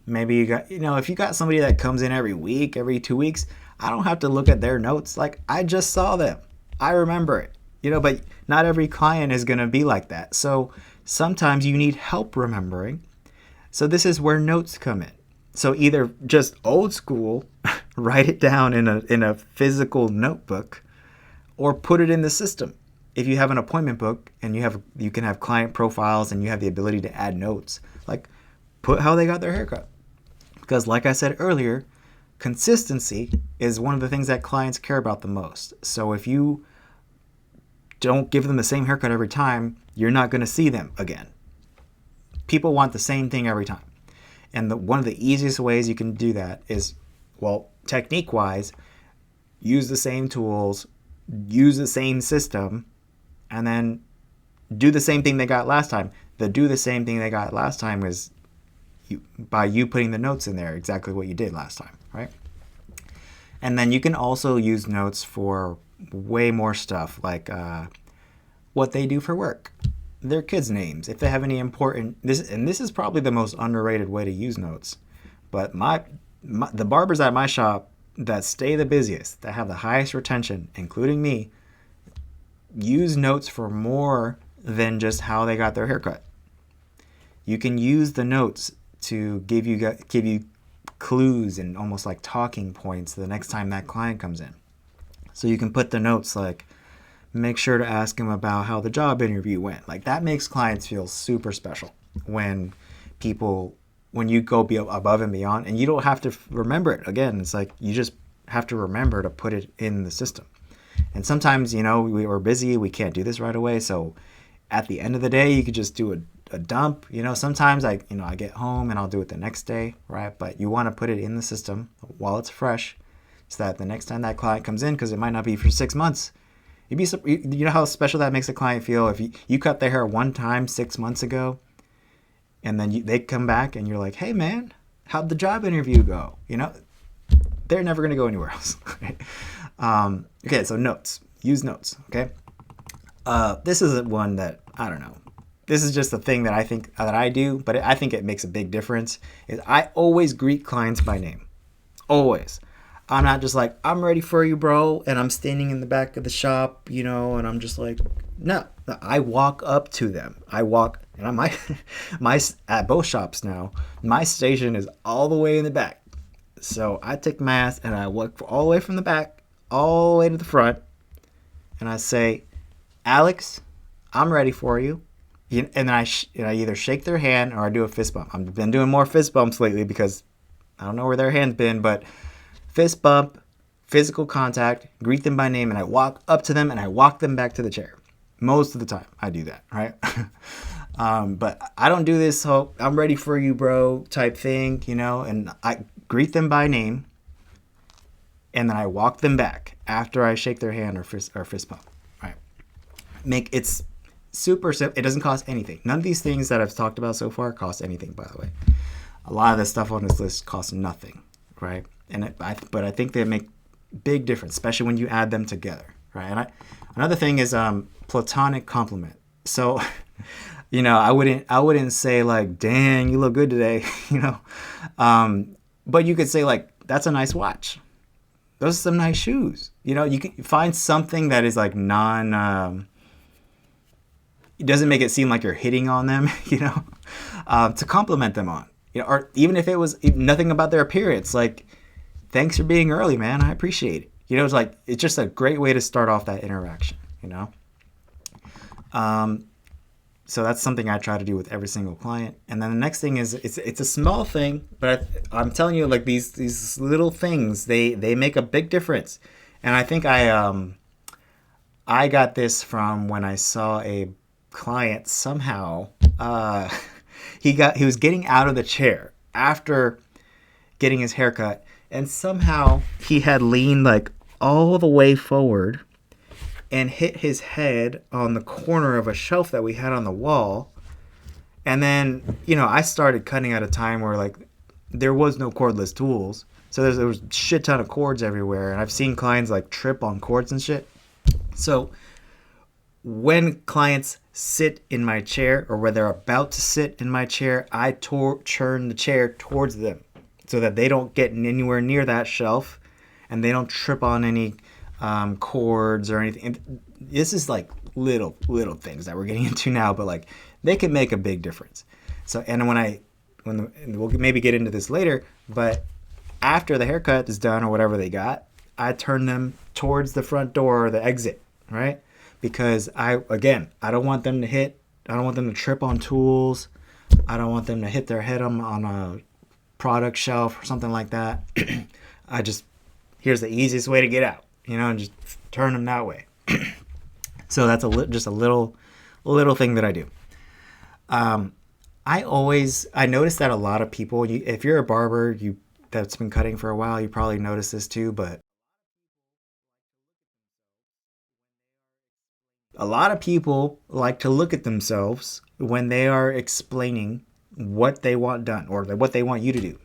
Maybe you got, if you got somebody that comes in every week, every 2 weeks, I don't have to look at their notes. Like I just saw them. I remember it, but not every client is going to be like that. So sometimes you need help remembering. So this is where notes come in. So either just old school, write it down in a physical notebook, or put it in the system. If you have an appointment book and you can have client profiles and you have the ability to add notes, like put how they got their haircut. Because like I said earlier, consistency is one of the things that clients care about the most. So if you don't give them the same haircut every time, you're not going to see them again. People want the same thing every time. And one of the easiest ways you can do that is, technique-wise, use the same tools, use the same system, and then do the same thing they got last time. The do the same thing they got last time is by you putting the notes in there, exactly what you did last time, right? And then you can also use notes for way more stuff, like what they do for work, their kids' names, if they have any important, this is probably the most underrated way to use notes, but the barbers at my shop that stay the busiest, that have the highest retention, including me, use notes for more than just how they got their haircut. You can use the notes to give you clues and almost like talking points the next time that client comes in. So you can put the notes like, make sure to ask them about how the job interview went. Like that makes clients feel super special when you go above and beyond, and you don't have to remember it. Again, it's like you just have to remember to put it in the system. And sometimes, we're busy, we can't do this right away. So at the end of the day, you could just do a dump. Sometimes I get home and I'll do it the next day, right? But you want to put it in the system while it's fresh so that the next time that client comes in, because it might not be for 6 months, you know how special that makes a client feel if you cut their hair one time 6 months ago, and then they come back and you're like, hey man, how'd the job interview go? They're never going to go anywhere else. Okay, so notes. Use notes, okay? This isn't one that, I don't know. This is just a thing that I think that I do, but I think it makes a big difference. Is I always greet clients by name. Always. I'm not just like, I'm ready for you, bro, and I'm standing in the back of the shop, and I'm just like, no. I walk up to them. And my at both shops now, my station is all the way in the back. So I take my ass and I walk all the way from the back, all the way to the front, and I say, Alex, I'm ready for you. And then I either shake their hand or I do a fist bump. I've been doing more fist bumps lately because I don't know where their hand's been, but fist bump, physical contact, greet them by name, and I walk up to them and I walk them back to the chair. Most of the time I do that, right? But I don't do this whole I'm ready for you, bro type thing, and I greet them by name. and then I walk them back after I shake their hand or fist pump. Right. It's super simple. It doesn't cost anything. None of these things that I've talked about so far cost anything, by the way. A lot of the stuff on this list costs nothing, right? But I think they make big difference, especially when you add them together, right? And another thing is platonic compliment. So, I wouldn't say like, "Dang, you look good today," but you could say like, "That's a nice watch. Those are some nice shoes." You can find something that is like it doesn't make it seem like you're hitting on them, to compliment them on, or even if it was nothing about their appearance, like, "Thanks for being early, man. I appreciate it." It's like, it's just a great way to start off that interaction, So that's something I try to do with every single client. And then the next thing is, it's a small thing, but I'm telling you, like, these little things, they make a big difference. And I think I got this from when I saw a client somehow. He was getting out of the chair after getting his haircut, and somehow he had leaned like all the way forward and hit his head on the corner of a shelf that we had on the wall. And then, I started cutting at a time where, like, there was no cordless tools. So there was a shit ton of cords everywhere. And I've seen clients, like, trip on cords and shit. So when clients sit in my chair, or when they're about to sit in my chair, I churn the chair towards them so that they don't get anywhere near that shelf and they don't trip on any cords or anything. This is like little things that we're getting into now, but like, they can make a big difference. So, and we'll maybe get into this later, but after the haircut is done or whatever they got, I turn them towards the front door or the exit, right? Because I don't want them to trip on tools. I don't want them to hit their head on a product shelf or something like that. Here's the easiest way to get out, and just turn them that way. So that's just a little thing that I do. I notice that a lot of people, if you're a barber, that's been cutting for a while, you probably notice this too, but a lot of people like to look at themselves when they are explaining what they want done or what they want you to do.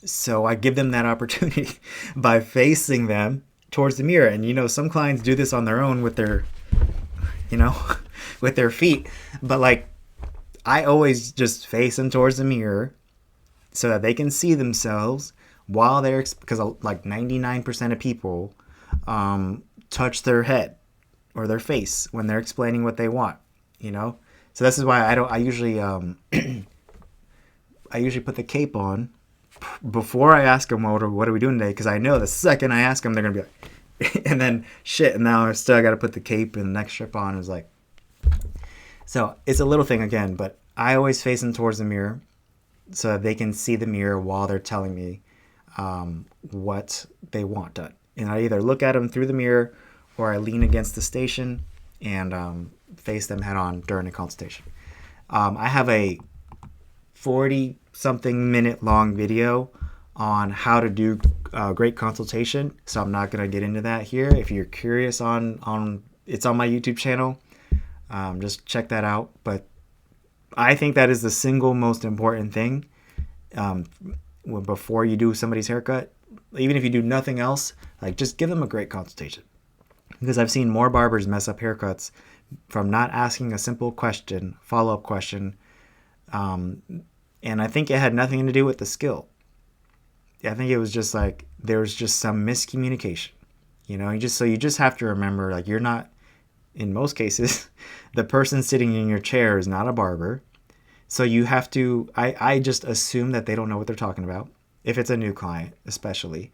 So I give them that opportunity by facing them towards the mirror. And, some clients do this on their own with their, with their feet. But, like, I always just face them towards the mirror so that they can see themselves while because like 99% of people touch their head or their face when they're explaining what they want, So this is why I usually put the cape on before I ask them, what are we doing today? Because I know the second I ask them, they're going to be like, and then shit, and now I still got to put the cape and the next strip on. It's like, so it's a little thing again, but I always face them towards the mirror so that they can see the mirror while they're telling me what they want done. And I either look at them through the mirror or I lean against the station and face them head on during a consultation. I have a 40-something minute long video on how to do a great consultation, so I'm not going to get into that here. If you're curious it's on my YouTube channel. Just check that out. But I think that is the single most important thing before you do somebody's haircut. Even if you do nothing else, like, just give them a great consultation. Because I've seen more barbers mess up haircuts from not asking a simple question, follow-up question. And I think it had nothing to do with the skill. I think it was just like there was just some miscommunication. You just have to remember, like, you're not, in most cases, the person sitting in your chair is not a barber. So you have to, I just assume that they don't know what they're talking about, if it's a new client especially.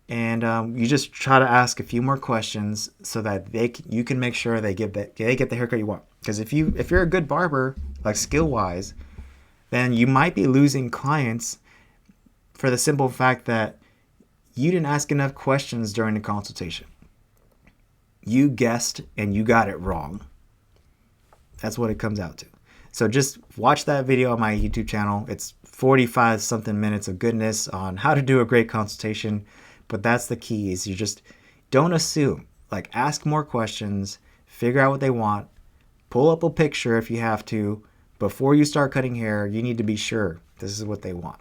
And you just try to ask a few more questions so that you can make sure they get the haircut you want. Because if you're a good barber, like, skill-wise, then you might be losing clients for the simple fact that you didn't ask enough questions during the consultation. You guessed and you got it wrong. That's what it comes out to. So just watch that video on my YouTube channel. It's 45-something minutes of goodness on how to do a great consultation. But that's the key, is you just don't assume. Like, ask more questions, figure out what they want, pull up a picture if you have to. Before you start cutting hair, you need to be sure this is what they want.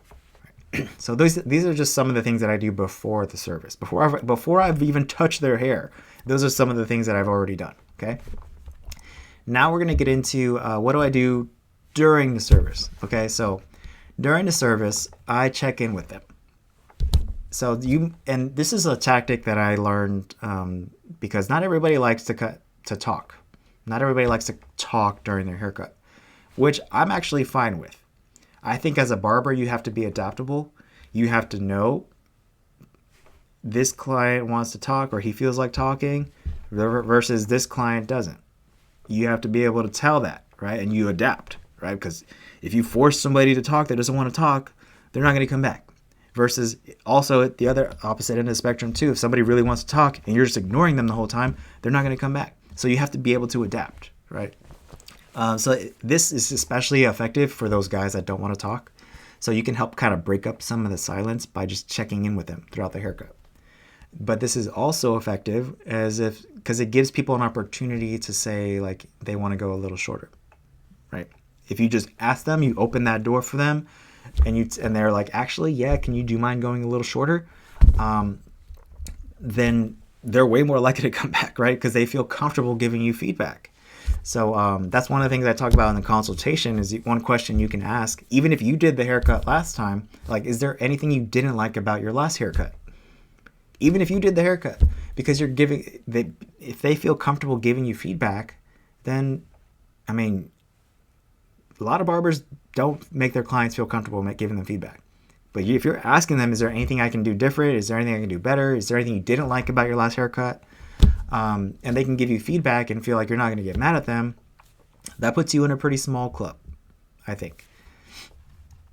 So these are just some of the things that I do before the service. Before I've even touched their hair, those are some of the things that I've already done. Okay. Now we're going to get into what do I do during the service. Okay. So during the service, I check in with them. So and this is a tactic that I learned because not everybody likes to talk. Not everybody likes to talk during their haircut, which I'm actually fine with. I think as a barber, you have to be adaptable. You have to know this client wants to talk or he feels like talking versus this client doesn't. You have to be able to tell that, right? And you adapt, right? Because if you force somebody to talk that doesn't want to talk, they're not going to come back. Versus also at the other opposite end of the spectrum too. If somebody really wants to talk and you're just ignoring them the whole time, they're not going to come back. So you have to be able to adapt, right? So this is especially effective for those guys that don't want to talk. So you can help kind of break up some of the silence by just checking in with them throughout the haircut. But this is also effective because it gives people an opportunity to say like they want to go a little shorter, right? If you just ask them, you open that door for them, and they're like, actually, yeah, can you do mind going a little shorter? Then they're way more likely to come back, right? Because they feel comfortable giving you feedback. So that's one of the things I talk about in the consultation is one question you can ask, even if you did the haircut last time, like, is there anything you didn't like about your last haircut? Even if you did the haircut, because if they feel comfortable giving you feedback, then, I mean, a lot of barbers don't make their clients feel comfortable giving them feedback. But if you're asking them, is there anything I can do different? Is there anything I can do better? Is there anything you didn't like about your last haircut? And they can give you feedback and feel like you're not going to get mad at them. That puts you in a pretty small club, I think.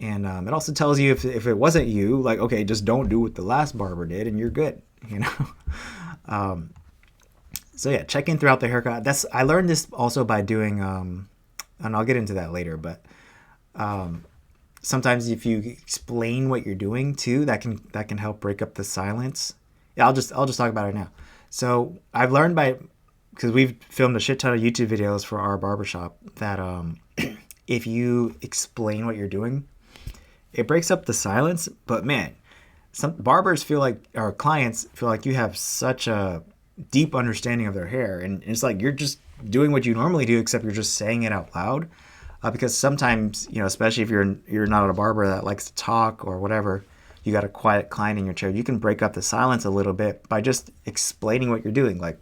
And it also tells you if it wasn't you, like, okay, just don't do what the last barber did and you're good, you know? So yeah, check in throughout the haircut. I learned this also by doing, and I'll get into that later, but sometimes if you explain what you're doing too, that can help break up the silence. Yeah, I'll just talk about it now. So I've learned because we've filmed a shit ton of YouTube videos for our barbershop, that if you explain what you're doing, it breaks up the silence. But man, some barbers our clients feel like you have such a deep understanding of their hair, and it's like you're just doing what you normally do, except you're just saying it out loud. Because sometimes, you know, especially if you're not a barber that likes to talk or whatever, you got a quiet client in your chair, you can break up the silence a little bit by just explaining what you're doing. Like,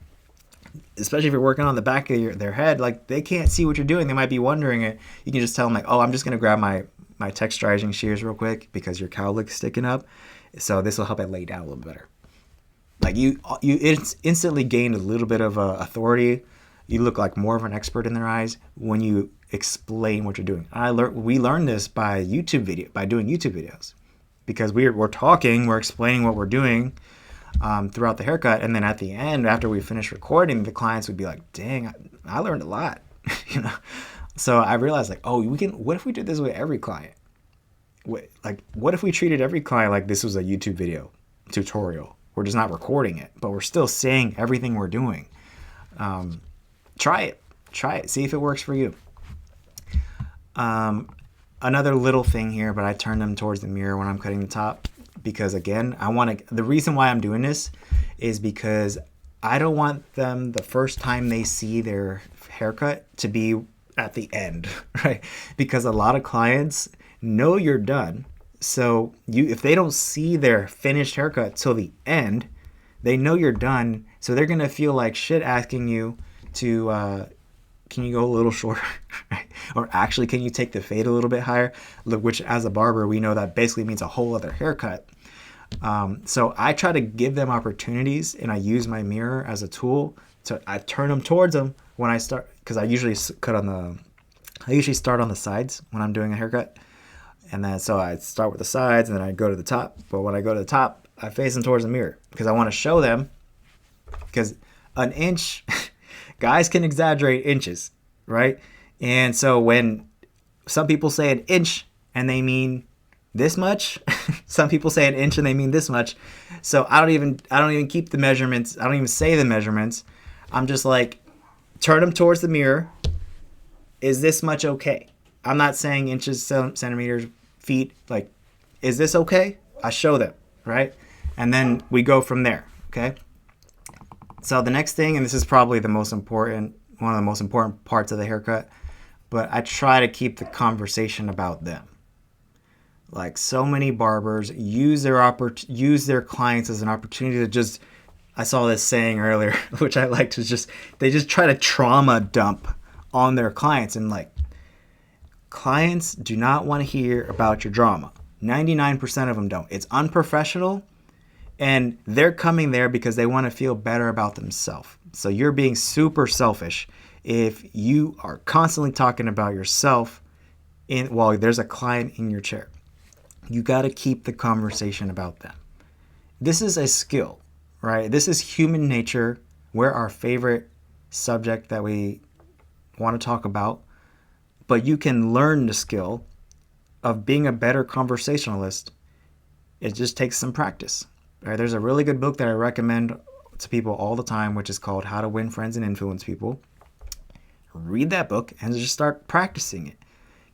especially if you're working on the back of their head, like they can't see what you're doing. They might be wondering it. You can just tell them like, oh, I'm just going to grab my texturizing shears real quick because your cowlick's sticking up. So this will help it lay down a little better. Like you instantly gained a little bit of authority. You look like more of an expert in their eyes when you explain what you're doing. We learned this by doing YouTube videos, because we're talking, we're explaining what we're doing throughout the haircut, and then at the end, after we finish recording, the clients would be like, "Dang, I learned a lot," you know. So I realized like, oh, what if we did this with every client? What if we treated every client like this was a YouTube video tutorial? We're just not recording it, but we're still saying everything we're doing. Try it. See if it works for you. Another little thing here, but I turn them towards the mirror when I'm cutting the top, because again, the reason why I'm doing this is because I don't want them, the first time they see their haircut, to be at the end, right? Because a lot of clients know you're done. So if they don't see their finished haircut till the end, they know you're done. So they're going to feel like shit asking you to, can you go a little shorter? Right? Or actually, can you take the fade a little bit higher? Which as a barber, we know that basically means a whole other haircut. So I try to give them opportunities, and I use my mirror as a tool. I turn them towards them when I start, because I usually start on the sides when I'm doing a haircut. And then so I start with the sides and then I go to the top. But when I go to the top, I face them towards the mirror because I want to show them, because an inch, guys can exaggerate inches, right? And so when some people say an inch and they mean this much. Some people say an inch and they mean this much. So I don't even keep the measurements. I don't even say the measurements. I'm just like, turn them towards the mirror. Is this much okay? I'm not saying inches, centimeters, feet. Like, is this okay? I show them, right? And then we go from there, okay? So the next thing, and this is probably one of the most important parts of the haircut, but I try to keep the conversation about them. Like, so many barbers use their clients as an opportunity to just, I saw this saying earlier, which I liked, is they just try to trauma dump on their clients. And like, clients do not want to hear about your drama. 99% of them don't. It's unprofessional, and they're coming there because they want to feel better about themselves. So you're being super selfish if you are constantly talking about yourself while there's a client in your chair. You got to keep the conversation about them. This is a skill, right? This is human nature. We're our favorite subject that we want to talk about. But you can learn the skill of being a better conversationalist. It just takes some practice. Right? There's a really good book that I recommend to people all the time, which is called How to Win Friends and Influence People. Read that book and just start practicing it.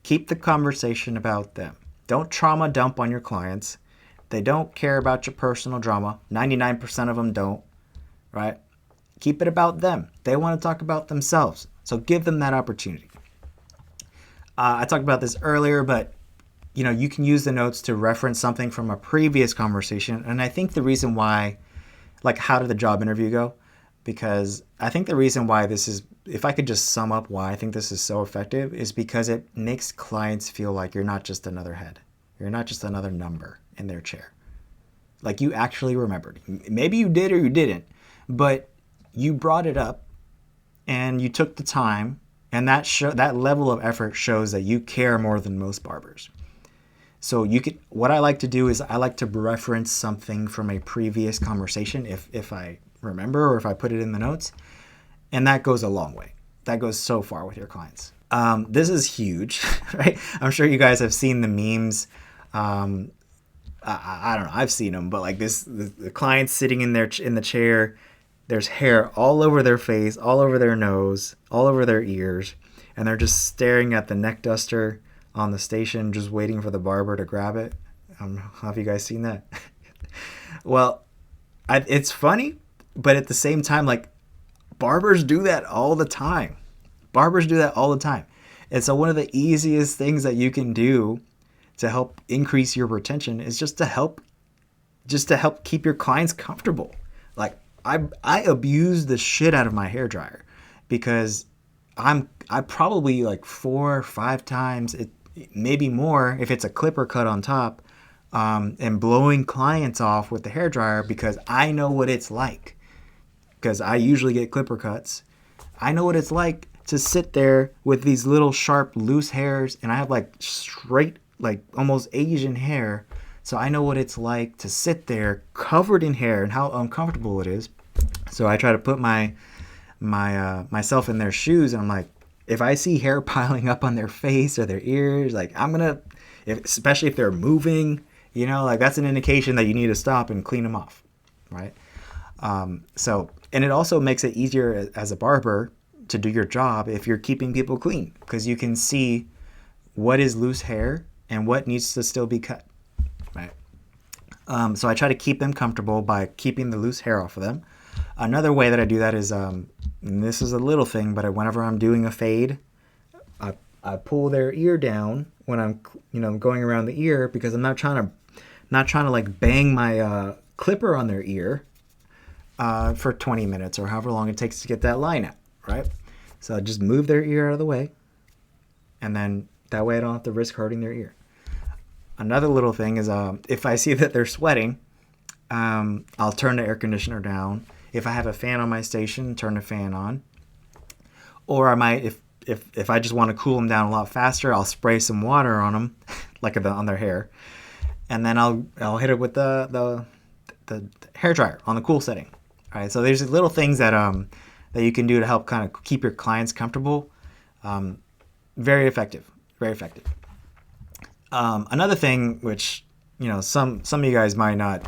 Keep the conversation about them. Don't trauma dump on your clients. They don't care about your personal drama. 99% of them don't, right? Keep it about them. They want to talk about themselves. So give them that opportunity. I talked about this earlier, but you can use the notes to reference something from a previous conversation. And I think the reason why, like, how did the job interview go? Because I think the reason why this is, if I could just sum up why I think this is so effective, is because it makes clients feel like you're not just another head. You're not just another number in their chair. Like, you actually remembered. Maybe you did or you didn't, but you brought it up and you took the time, and that level of effort shows that you care more than most barbers. So what I like to do is I like to reference something from a previous conversation if I remember or if I put it in the notes. And that goes a long way. That goes so far with your clients. This is huge, right? I'm sure you guys have seen the memes. I don't know. I've seen them, but like the client's sitting in the chair. There's hair all over their face, all over their nose, all over their ears. And they're just staring at the neck duster on the station, just waiting for the barber to grab it. Have you guys seen that? Well, it's funny, but at the same time, like, barbers do that all the time. Barbers do that all the time. And so one of the easiest things that you can do to help increase your retention is just to help keep your clients comfortable. Like, I abuse the shit out of my hairdryer because I probably like 4 or 5 times, maybe more if it's a clipper cut on top, and blowing clients off with the hairdryer because I know what it's like. Because I usually get clipper cuts. I know what it's like to sit there with these little sharp loose hairs, and I have like straight, like almost Asian hair. So I know what it's like to sit there covered in hair and how uncomfortable it is. So I try to put myself in their shoes, and I'm like, if I see hair piling up on their face or their ears, like especially if they're moving, like that's an indication that you need to stop and clean them off, right? And it also makes it easier as a barber to do your job if you're keeping people clean, because you can see what is loose hair and what needs to still be cut, right? So I try to keep them comfortable by keeping the loose hair off of them. Another way that I do that is, and this is a little thing, but whenever I'm doing a fade, I pull their ear down when I'm, going around the ear, because I'm not trying to like bang my clipper on their ear for 20 minutes or however long it takes to get that line out, right? So I just move their ear out of the way, and then that way I don't have to risk hurting their ear. Another little thing is if I see that they're sweating, I'll turn the air conditioner down. If I have a fan on my station, turn the fan on. Or I might, if I just want to cool them down a lot faster, I'll spray some water on them, like on their hair, and then I'll hit it with the hair dryer on the cool setting. All right, so there's little things that you can do to help kind of keep your clients comfortable. Very effective, very effective. Another thing, which some of you guys might not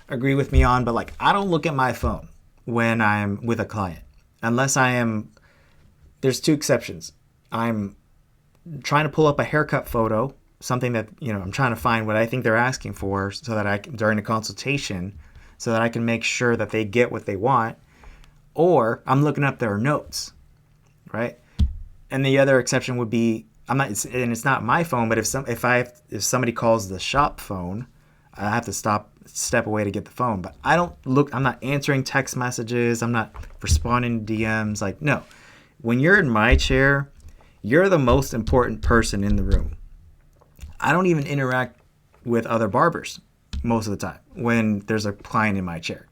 agree with me on, but like I don't look at my phone when I'm with a client unless I am. There's two exceptions. I'm trying to pull up a haircut photo, something that I'm trying to find what I think they're asking for, so that I can, during the consultation, so that I can make sure that they get what they want, or I'm looking up their notes, right? And the other exception would be and it's not my phone, but if somebody calls the shop phone, I have to step away to get the phone. But I'm not answering text messages, I'm not responding to DMs. Like, no. When you're in my chair, you're the most important person in the room. I don't even interact with other barbers most of the time when there's a client in my chair.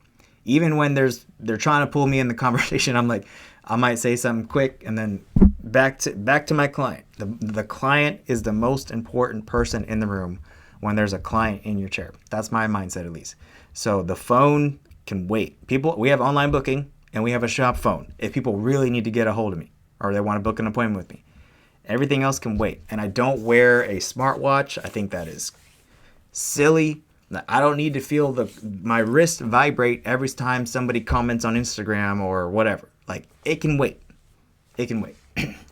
Even when they're trying to pull me in the conversation, I'm like, I might say something quick and then back to my client. The client is the most important person in the room when there's a client in your chair. That's my mindset, at least. So the phone can wait. We have online booking and we have a shop phone. If people really need to get a hold of me or they want to book an appointment with me, everything else can wait. And I don't wear a smartwatch. I think that is silly. I don't need to feel my wrist vibrate every time somebody comments on Instagram or whatever. Like, it can wait. It can wait.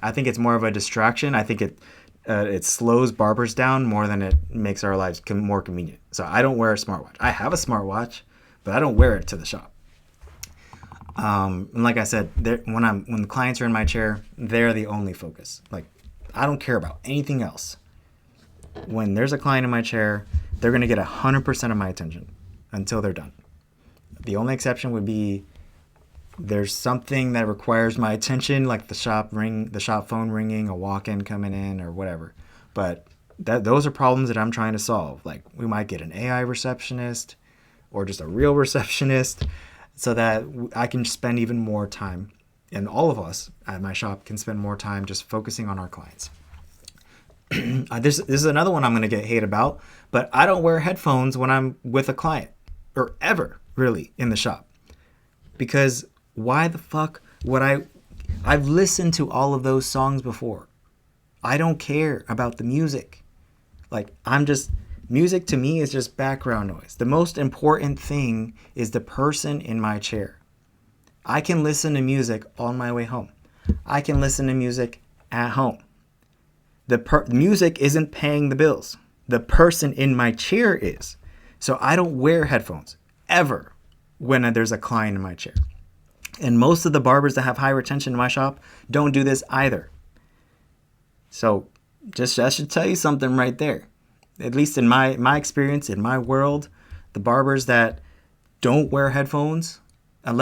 I think it's more of a distraction. I think it slows barbers down more than it makes our lives more convenient. So I don't wear a smartwatch. I have a smartwatch, but I don't wear it to the shop. And like I said, when the clients are in my chair, they're the only focus. Like, I don't care about anything else. When there's a client in my chair, they're going to get 100% of my attention until they're done. The only exception would be there's something that requires my attention, like the shop phone ringing, a walk-in coming in, or whatever. But those are problems that I'm trying to solve. Like, we might get an AI receptionist or just a real receptionist so that I can spend even more time, and all of us at my shop can spend more time just focusing on our clients. This is another one I'm going to get hate about, but I don't wear headphones when I'm with a client, or ever really in the shop, because why the fuck would I've listened to all of those songs before. I don't care about the music. Like, music to me is just background noise. The most important thing is the person in my chair. I can listen to music on my way home. I can listen to music at home. Music isn't paying the bills. The person in my chair is. So I don't wear headphones ever when there's a client in my chair. And most of the barbers that have high retention in my shop don't do this either. So that should tell you something right there. At least in my experience, in my world, the barbers that don't wear headphones, and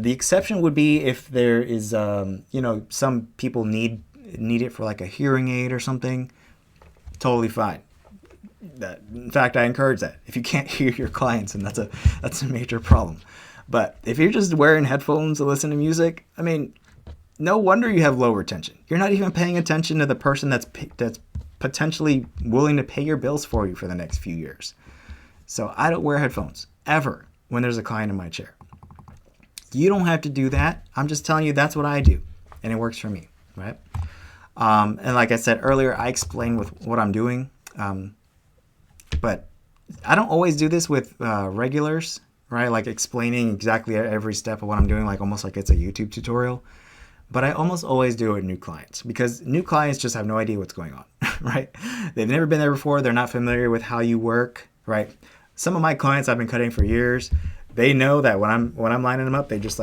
the exception would be if there is, some people need it for like a hearing aid or something, totally fine. In fact, I encourage that. If you can't hear your clients, and that's a major problem. But if you're just wearing headphones to listen to music, I mean, no wonder you have low retention. You're not even paying attention to the person that's potentially willing to pay your bills for you for the next few years. So I don't wear headphones ever when there's a client in my chair. You don't have to do that. I'm just telling you that's what I do, and it works for me, right? And like I said earlier, I explain with what I'm doing, but I don't always do this with regulars, right? Like explaining exactly every step of what I'm doing, like almost like it's a YouTube tutorial. But I almost always do it with new clients, because new clients just have no idea what's going on, right? They've never been there before. They're not familiar with how you work, right? Some of my clients I've been cutting for years, they know that when I'm lining them up, they just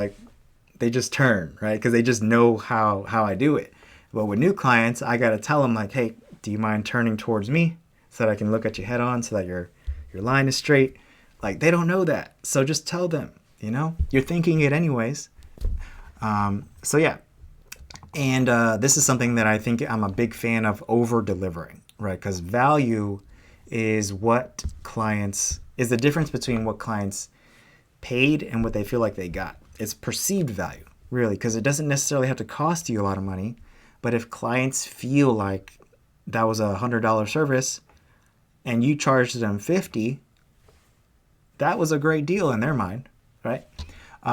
turn, right? Because they just know how I do it. But with new clients, I got to tell them, like, hey, do you mind turning towards me so that I can look at you head on, so that your line is straight? Like, they don't know that. So just tell them, you're thinking it anyways. So yeah. And this is something that I think I'm a big fan of, over-delivering, right? Because value is is the difference between what clients paid and what they feel like they got. It's perceived value, really, because it doesn't necessarily have to cost you a lot of money. But if clients feel like that was a $100 service and you charged them $50, that was a great deal in their mind, right?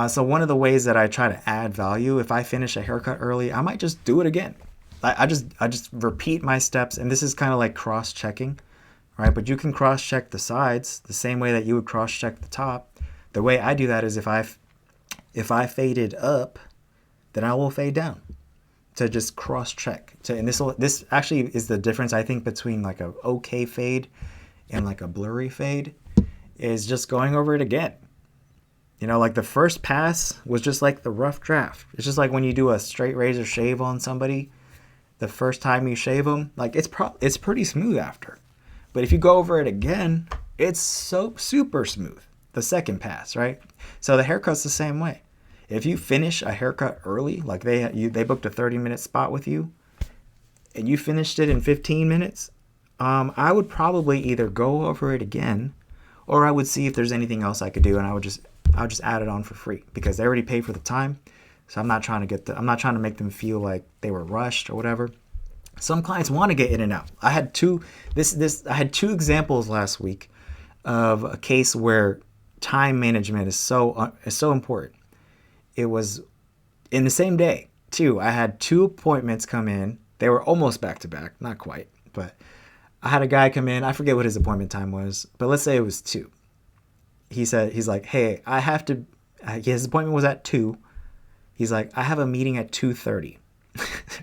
So one of the ways that I try to add value, if I finish a haircut early, I might just do it again. I just repeat my steps, and this is kind of like cross-checking. right? But you can cross-check the sides the same way that you would cross-check the top. The way I do that is if I faded up, then I will fade down to just cross-check. And this actually is the difference, I think, between like a okay fade and like a blurry fade, is just going over it again. You know, like the first pass was just like the rough draft. It's just like when you do a straight razor shave on somebody, the first time you shave them, like it's pretty smooth after. But if you go over it again, it's so super smooth the second pass, right? So the haircut's the same way. If you finish a haircut early, like they booked a 30-minute spot with you, and you finished it in 15 minutes, I would probably either go over it again, or I would see if there's anything else I could do, and I'll just add it on for free because they already paid for the time. So I'm not trying to make them feel like they were rushed or whatever. Some clients want to get in and out. I had two examples last week of a case where time management is so important. It was in the same day too. I had 2 appointments come in. They were almost back to back, not quite, but I had a guy come in. I forget what his appointment time was, but let's say it was 2. He's like, hey, I have to. His appointment was at 2. He's like, I have a meeting at 2:30.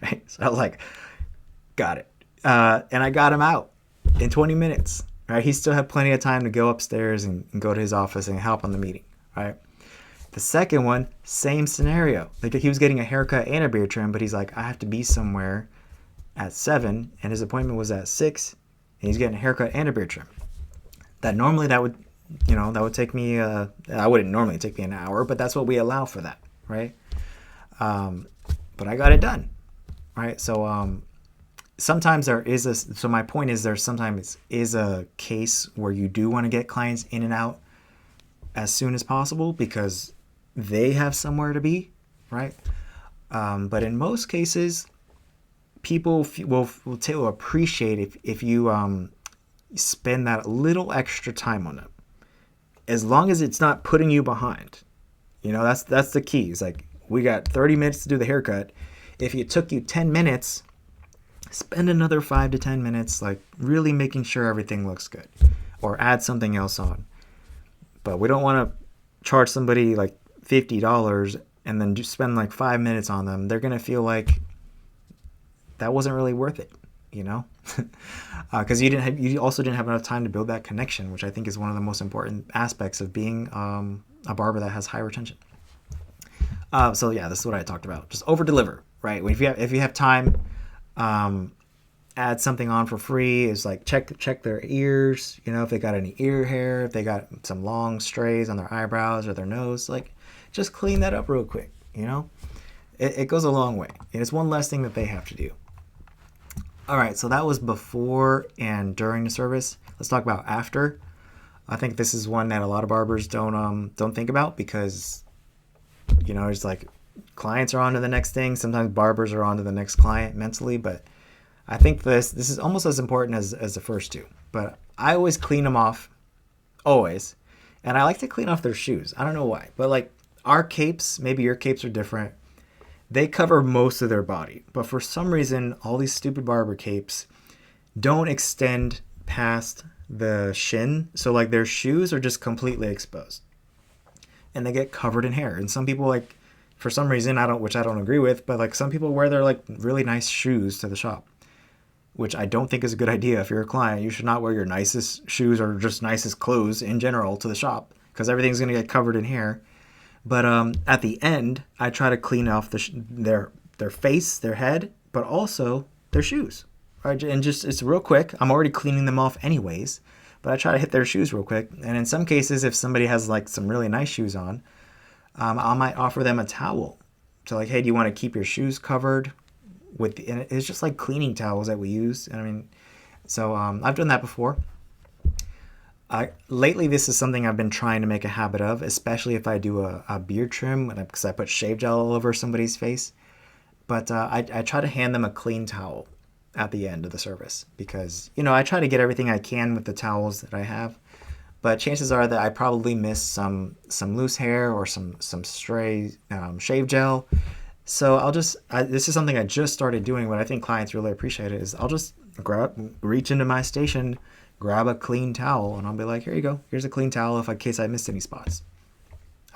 Right? So I was like, got it. And I got him out in 20 minutes. Right? He still had plenty of time to go upstairs and go to his office and help on the meeting. Right? The second one, same scenario. Like he was getting a haircut and a beard trim, but he's like, I have to be somewhere at 7, and his appointment was at 6, and he's getting a haircut and a beard trim. That would take me. I wouldn't normally take me an hour, but that's what we allow for that, right? But I got it done, right? So sometimes there is So my point is, there sometimes is a case where you do want to get clients in and out as soon as possible because they have somewhere to be, right? But in most cases, people will appreciate if you spend that little extra time on them, as long as it's not putting you behind. You know, that's the key. It's like, we got 30 minutes to do the haircut. If it took you 10 minutes, spend another 5 to 10 minutes, like really making sure everything looks good, or add something else on. But we don't want to charge somebody like $50 and then just spend like 5 minutes on them. They're going to feel like that wasn't really worth it, you know? Because you also didn't have enough time to build that connection, which I think is one of the most important aspects of being a barber that has high retention. So yeah, this is what I talked about. Just over deliver, right? If you have time, add something on for free. Is like check their ears, you know, if they got any ear hair, if they got some long strays on their eyebrows or their nose, like just clean that up real quick, you know? It goes a long way, and it's one less thing that they have to do. All right, so that was before and during the service. Let's talk about after. I think this is one that a lot of barbers don't think about because, you know, it's like clients are on to the next thing. Sometimes barbers are on to the next client mentally, but I think this is almost as important as the first two. But I always clean them off, always. And I like to clean off their shoes. I don't know why, but like our capes, maybe your capes are different. They cover most of their body, but for some reason, all these stupid barber capes don't extend past the shin. So like their shoes are just completely exposed and they get covered in hair. And some people, like, for some reason, which I don't agree with, but like some people wear their like really nice shoes to the shop, which I don't think is a good idea. If you're a client, you should not wear your nicest shoes or just nicest clothes in general to the shop because everything's going to get covered in hair. But at the end, I try to clean off their face, their head, but also their shoes. Right? And just, it's real quick. I'm already cleaning them off anyways, but I try to hit their shoes real quick. And in some cases, if somebody has like some really nice shoes on, I might offer them a towel. So like, hey, do you want to keep your shoes covered? And it's just like cleaning towels that we use. And I mean, so I've done that before. Lately, this is something I've been trying to make a habit of, especially if I do a beard trim, because I put shave gel all over somebody's face. But I try to hand them a clean towel at the end of the service because, you know, I try to get everything I can with the towels that I have. But chances are that I probably miss some loose hair or some stray shave gel. So this is something I just started doing, but I think clients really appreciate it, is I'll just reach into my station, grab a clean towel and I'll be like, here you go. Here's a clean towel in case I missed any spots.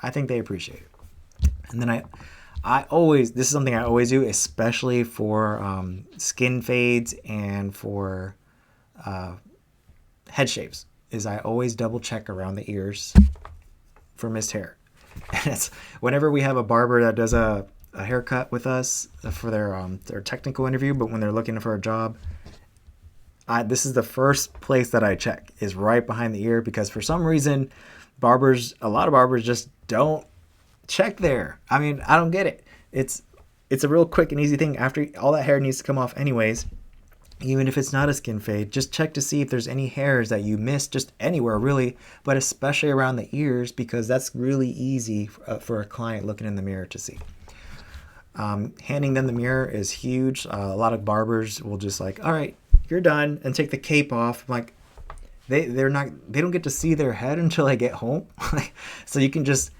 I think they appreciate it. And then I always, this is something I always do, especially for skin fades and for head shaves, is I always double check around the ears for missed hair. And it's whenever we have a barber that does a haircut with us for their technical interview, but when they're looking for a job, this is the first place that I check, is right behind the ear, because for some reason a lot of barbers just don't check there. I mean, I don't get it. It's a real quick and easy thing. After all that hair needs to come off anyways, even if it's not a skin fade, just check to see if there's any hairs that you missed, just anywhere really, but especially around the ears, because that's really easy for a client looking in the mirror to see. Handing them the mirror is huge. A lot of barbers will just like, all right, you're done, and take the cape off. Like, they don't get to see their head until I get home. So you can just,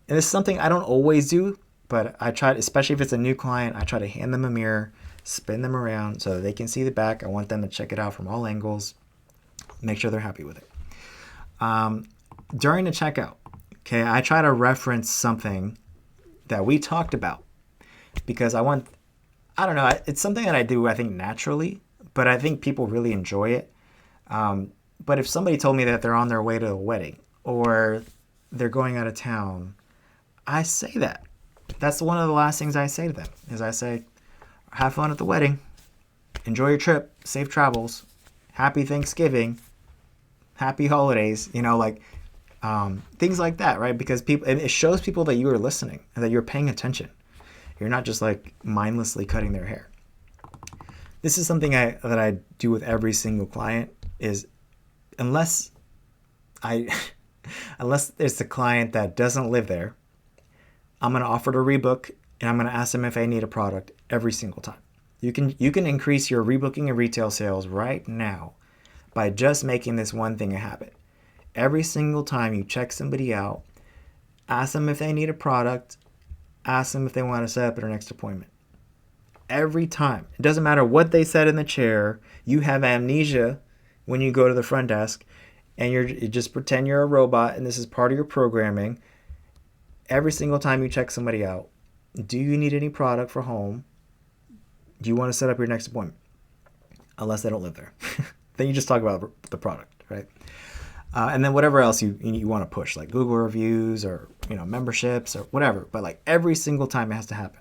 and it's something I don't always do, but I try, especially if it's a new client, I try to hand them a mirror, spin them around so that they can see the back. I want them to check it out from all angles, make sure they're happy with it. During the checkout, okay, I try to reference something that we talked about, because I don't know, it's something that I do, I think, naturally, but I think people really enjoy it. But if somebody told me that they're on their way to a wedding or they're going out of town, I say that. That's one of the last things I say to them, is I say, have fun at the wedding, enjoy your trip, safe travels, happy Thanksgiving, happy holidays, things like that, right? Because it shows people that you are listening and that you're paying attention. You're not just like mindlessly cutting their hair. This is something that I do with every single client, is unless it's a client that doesn't live there, I'm going to offer to rebook, and I'm going to ask them if they need a product every single time. You can increase your rebooking and retail sales right now by just making this one thing a habit. Every single time you check somebody out, ask them if they need a product, ask them if they want to set up their next appointment. Every time. It doesn't matter what they said in the chair. You have amnesia when you go to the front desk, and you just pretend you're a robot, and this is part of your programming. Every single time you check somebody out, do you need any product for home? Do you want to set up your next appointment? Unless they don't live there. Then you just talk about the product, right? And then whatever else you want to push, like Google reviews or memberships or whatever. But like every single time it has to happen.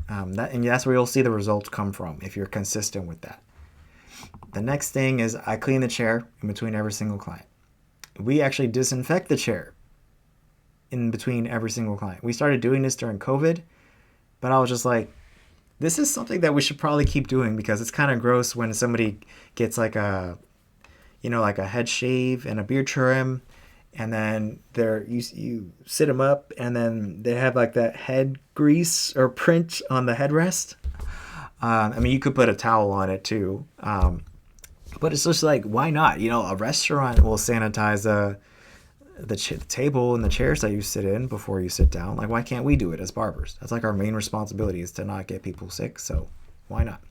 And that's where you'll see the results come from, if you're consistent with that. The next thing is I clean the chair in between every single client. We actually disinfect the chair in between every single client. We started doing this during COVID, but I was just like, this is something that we should probably keep doing, because it's kind of gross when somebody gets like a head shave and a beard trim, and then you sit them up, and then they have like that head grease or print on the headrest. You could put a towel on it too, but it's just like, why not? A restaurant will sanitize the table and the chairs that you sit in before you sit down. Like, why can't we do it as barbers? That's like our main responsibility, is to not get people sick. So why not?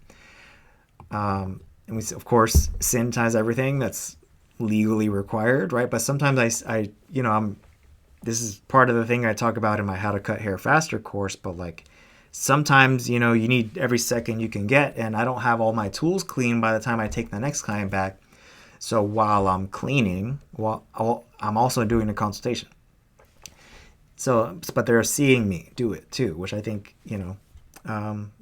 And we, of course, sanitize everything that's legally required, right? But sometimes this is part of the thing I talk about in my How to Cut Hair Faster course, but like sometimes, you need every second you can get, and I don't have all my tools clean by the time I take the next client back. So while I'm cleaning, I'm also doing a consultation. So, but they're seeing me do it too, which I think,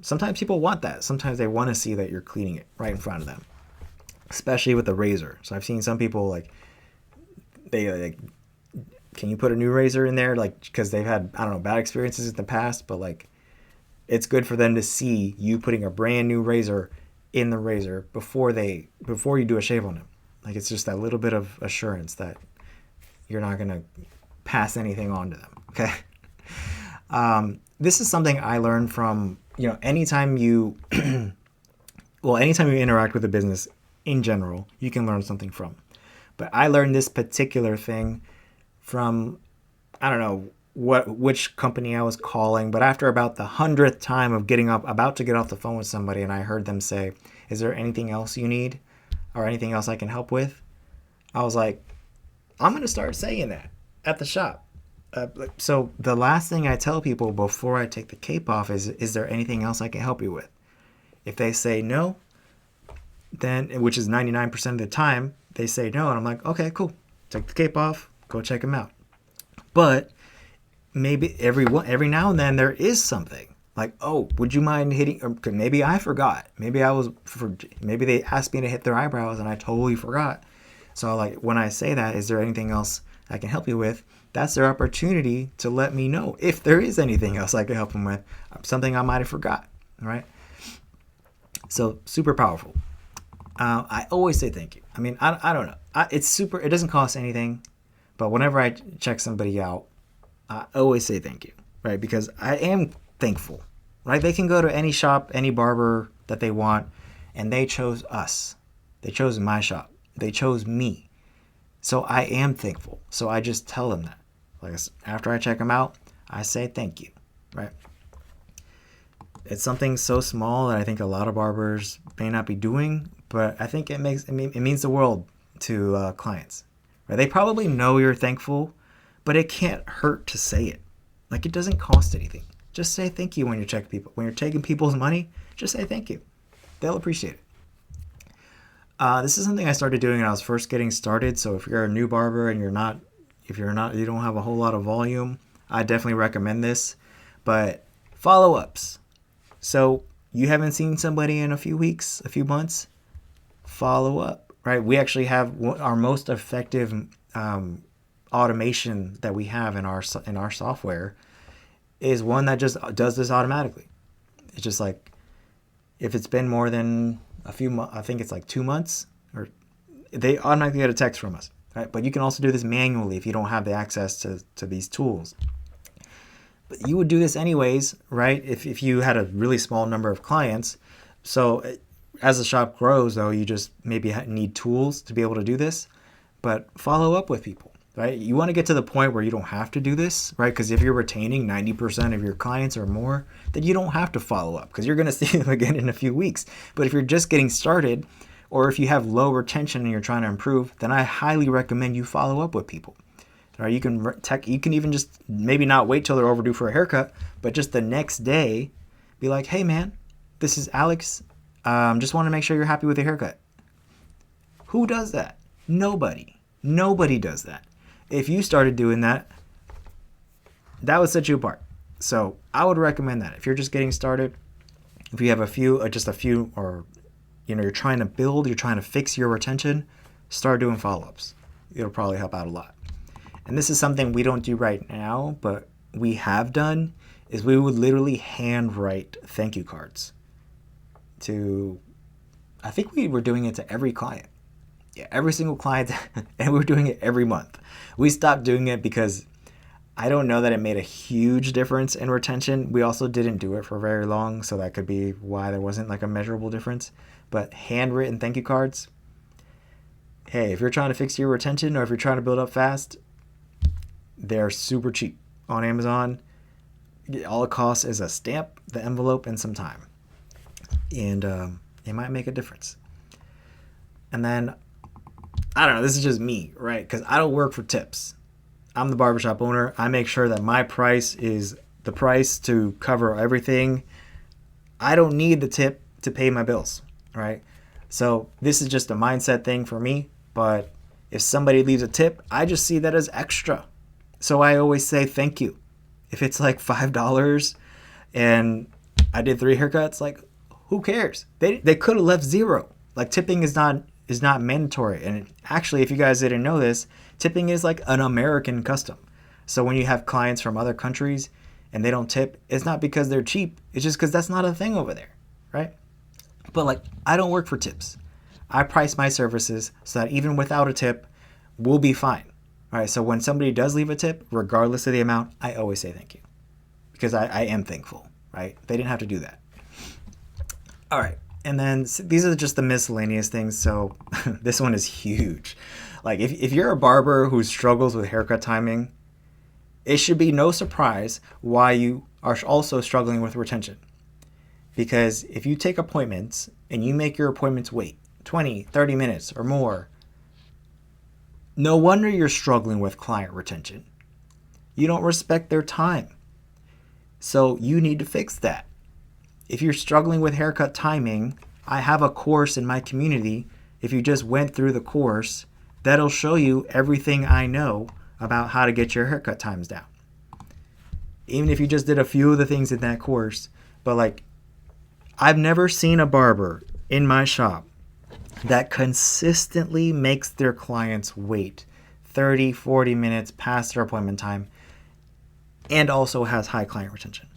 sometimes people want that. Sometimes they want to see that you're cleaning it right in front of them, especially with the razor. So I've seen some people can you put a new razor in there? Like, because they've had, bad experiences in the past, but like, it's good for them to see you putting a brand new razor in the razor before you do a shave on them. Like, it's just that little bit of assurance that you're not going to pass anything on to them. Okay. This is something I learned from, anytime you interact with a business in general, you can learn something from. But I learned this particular thing from, I don't know which company I was calling, but after about the 100th time of about to get off the phone with somebody, and I heard them say, "Is there anything else you need? Or anything else I can help with?" I was like, I'm going to start saying that at the shop. So the last thing I tell people before I take the cape off is there anything else I can help you with? If they say no, then, which is 99% of the time, they say no. And I'm like, okay, cool. Take the cape off, go check them out. But maybe every now and then there is something like, oh, would you mind hitting, or maybe I forgot. Maybe they asked me to hit their eyebrows and I totally forgot. So like when I say that, is there anything else I can help you with? That's their opportunity to let me know if there is anything else I can help them with, something I might have forgot, right? So super powerful. I always say thank you. I mean, I don't know. It doesn't cost anything, but whenever I check somebody out, I always say thank you, right? Because I am thankful, right? They can go to any shop, any barber that they want, and they chose us. They chose my shop. They chose me. So I am thankful. So I just tell them that. Like after I check them out, I say thank you, right? It's something so small that I think a lot of barbers may not be doing, but I think it means the world to clients. Right? They probably know you're thankful, but it can't hurt to say it. Like it doesn't cost anything. Just say thank you when you're checking people. When you're taking people's money, just say thank you. They'll appreciate it. This is something I started doing when I was first getting started. So if you're a new barber and you don't have a whole lot of volume, I definitely recommend this. But follow-ups. So you haven't seen somebody in a few weeks, a few months, follow up, right? We actually have our most effective automation that we have in our software is one that just does this automatically. It's just like if it's been more than a few months, I think it's like 2 months, or they automatically get a text from us, right? But you can also do this manually if you don't have the access to these tools. But you would do this anyways, right? If you had a really small number of clients. So as the shop grows, though, you just maybe need tools to be able to do this. But follow up with people, right? You want to get to the point where you don't have to do this, right? Because if you're retaining 90% of your clients or more, then you don't have to follow up because you're going to see them again in a few weeks. But if you're just getting started, or if you have low retention and you're trying to improve, then I highly recommend you follow up with people. Or you can even just maybe not wait till they're overdue for a haircut, but just the next day be like, hey man, this is Alex. Just want to make sure you're happy with the haircut. Who does that? Nobody. Nobody does that. If you started doing that, that would set you apart. So I would recommend that. If you're just getting started, if you have just a few, or you're trying to build, you're trying to fix your retention, start doing follow-ups. It'll probably help out a lot. And this is something we don't do right now, but we have done, is we would literally handwrite thank you cards I think we were doing it to every client. Yeah, every single client, and we were doing it every month. We stopped doing it because I don't know that it made a huge difference in retention. We also didn't do it for very long, so that could be why there wasn't like a measurable difference. But handwritten thank you cards, hey, if you're trying to fix your retention or if you're trying to build up fast, they're super cheap on Amazon. All it costs is a stamp, the envelope, and some time. And it might make a difference. And then, I don't know, this is just me, right? Because I don't work for tips. I'm the barbershop owner. I make sure that my price is the price to cover everything. I don't need the tip to pay my bills, right? So this is just a mindset thing for me. But if somebody leaves a tip, I just see that as extra. So I always say thank you. If it's like $5 and I did 3 haircuts, like who cares? They could have left 0. Like tipping is not mandatory. And actually, if you guys didn't know this, tipping is like an American custom. So when you have clients from other countries and they don't tip, it's not because they're cheap. It's just because that's not a thing over there, right? But like I don't work for tips. I price my services so that even without a tip, we'll be fine. All right, so when somebody does leave a tip, regardless of the amount, I always say thank you because I am thankful, right? They didn't have to do that. All right, and then these are just the miscellaneous things. So this one is huge. Like if you're a barber who struggles with haircut timing, it should be no surprise why you are also struggling with retention. Because if you take appointments and you make your appointments wait 20, 30 minutes or more, No wonder you're struggling with client retention. You don't respect their time. So you need to fix that. If you're struggling with haircut timing, I have a course in my community. If you just went through the course, that'll show you everything I know about how to get your haircut times down. Even if you just did a few of the things in that course, but like, I've never seen a barber in my shop that consistently makes their clients wait 30, 40 minutes past their appointment time and also has high client retention.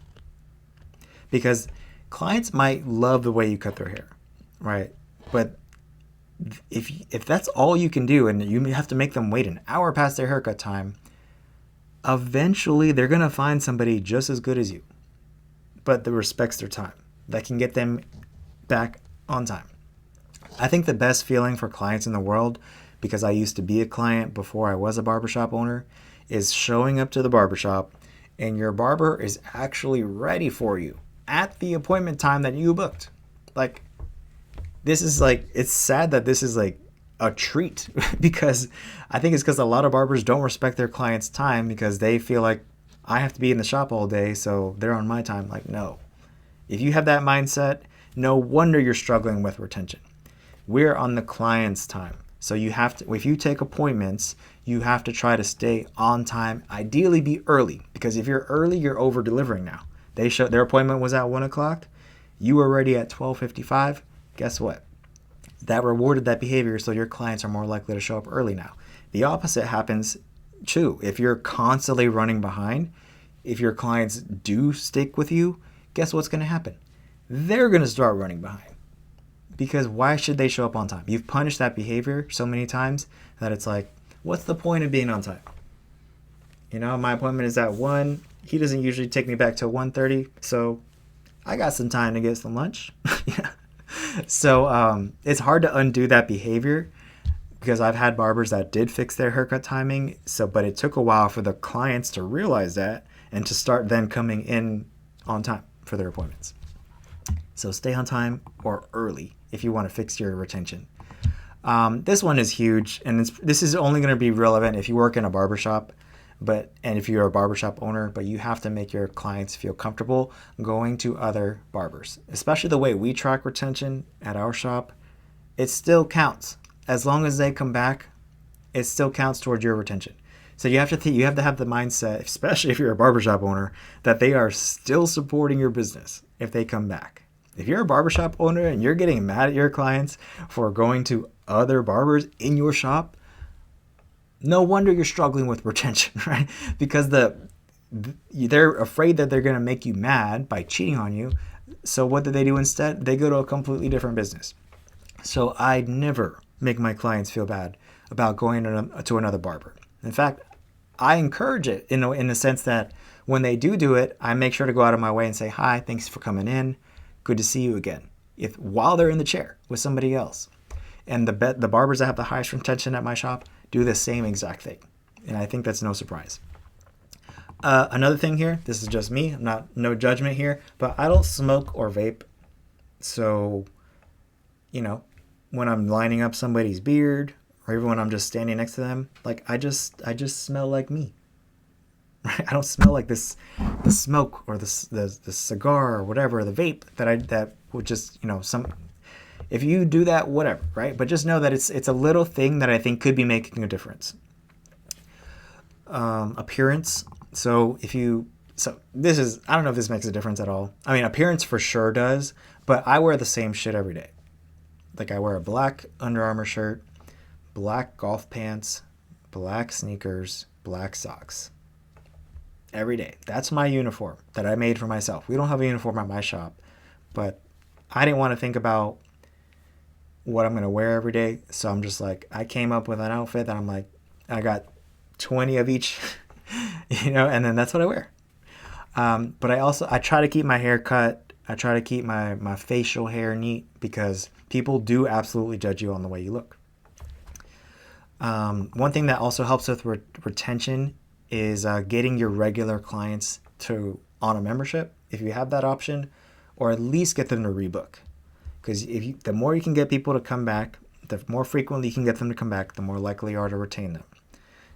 Because clients might love the way you cut their hair, right? But if that's all you can do and you have to make them wait an hour past their haircut time, eventually they're going to find somebody just as good as you, but that respects their time, that can get them back on time. I think the best feeling for clients in the world, because I used to be a client before I was a barbershop owner, is showing up to the barbershop and your barber is actually ready for you at the appointment time that you booked. Like, this is like, it's sad that this is like a treat because I think it's because a lot of barbers don't respect their clients' time because they feel like I have to be in the shop all day, so they're on my time. Like, no. If you have that mindset, no wonder you're struggling with retention. We're on the client's time. So you have to, if you take appointments, you have to try to stay on time, ideally be early, because if you're early, you're over delivering now. Their appointment was at 1 o'clock. You were ready at 12:55. Guess what? That rewarded that behavior, so your clients are more likely to show up early now. The opposite happens too. If you're constantly running behind, if your clients do stick with you, guess what's going to happen? They're going to start running behind. Because why should they show up on time? You've punished that behavior so many times that it's like, what's the point of being on time? You know, my appointment is at 1. He doesn't usually take me back till 1:30, so I got some time to get some lunch. Yeah. So it's hard to undo that behavior because I've had barbers that did fix their haircut timing. But it took a while for the clients to realize that and to start then coming in on time for their appointments. So stay on time or early if you want to fix your retention. This one is huge, and this is only going to be relevant if you work in a barbershop, and if you're a barbershop owner, but you have to make your clients feel comfortable going to other barbers. Especially the way we track retention at our shop, it still counts. As long as they come back, it still counts towards your retention. So you have to have the mindset, especially if you're a barbershop owner, that they are still supporting your business if they come back. If you're a barbershop owner and you're getting mad at your clients for going to other barbers in your shop, no wonder you're struggling with retention, right? Because they're afraid that they're going to make you mad by cheating on you. So what do they do instead? They go to a completely different business. So I never make my clients feel bad about going to another barber. In fact, I encourage it in the sense that when they do it, I make sure to go out of my way and say, hi, thanks for coming in. Good to see you again. While they're in the chair with somebody else. And the barbers that have the highest retention at my shop do the same exact thing. And I think that's no surprise. Another thing here, this is just me, no judgment here, but I don't smoke or vape. So, when I'm lining up somebody's beard or even when I'm just standing next to them, like I just smell like me. Right? I don't smell like the smoke or the cigar or whatever, the vape that would just, if you do that, whatever, right? But just know that it's a little thing that I think could be making a difference. Appearance. So this is, I don't know if this makes a difference at all. I mean, appearance for sure does, but I wear the same shit every day. Like I wear a black Under Armour shirt, black golf pants, black sneakers, black socks. Every day. That's my uniform that I made for myself. We don't have a uniform at my shop, but I didn't want to think about what I'm going to wear every day. So I'm just like, I came up with an outfit that I'm like, I got 20 of each, and then that's what I wear. But I try to keep my hair cut. I try to keep my facial hair neat because people do absolutely judge you on the way you look. One thing that also helps with retention is getting your regular clients on a membership, if you have that option, or at least get them to rebook. Because the more you can get people to come back, The more frequently you can get them to come back, the more likely you are to retain them.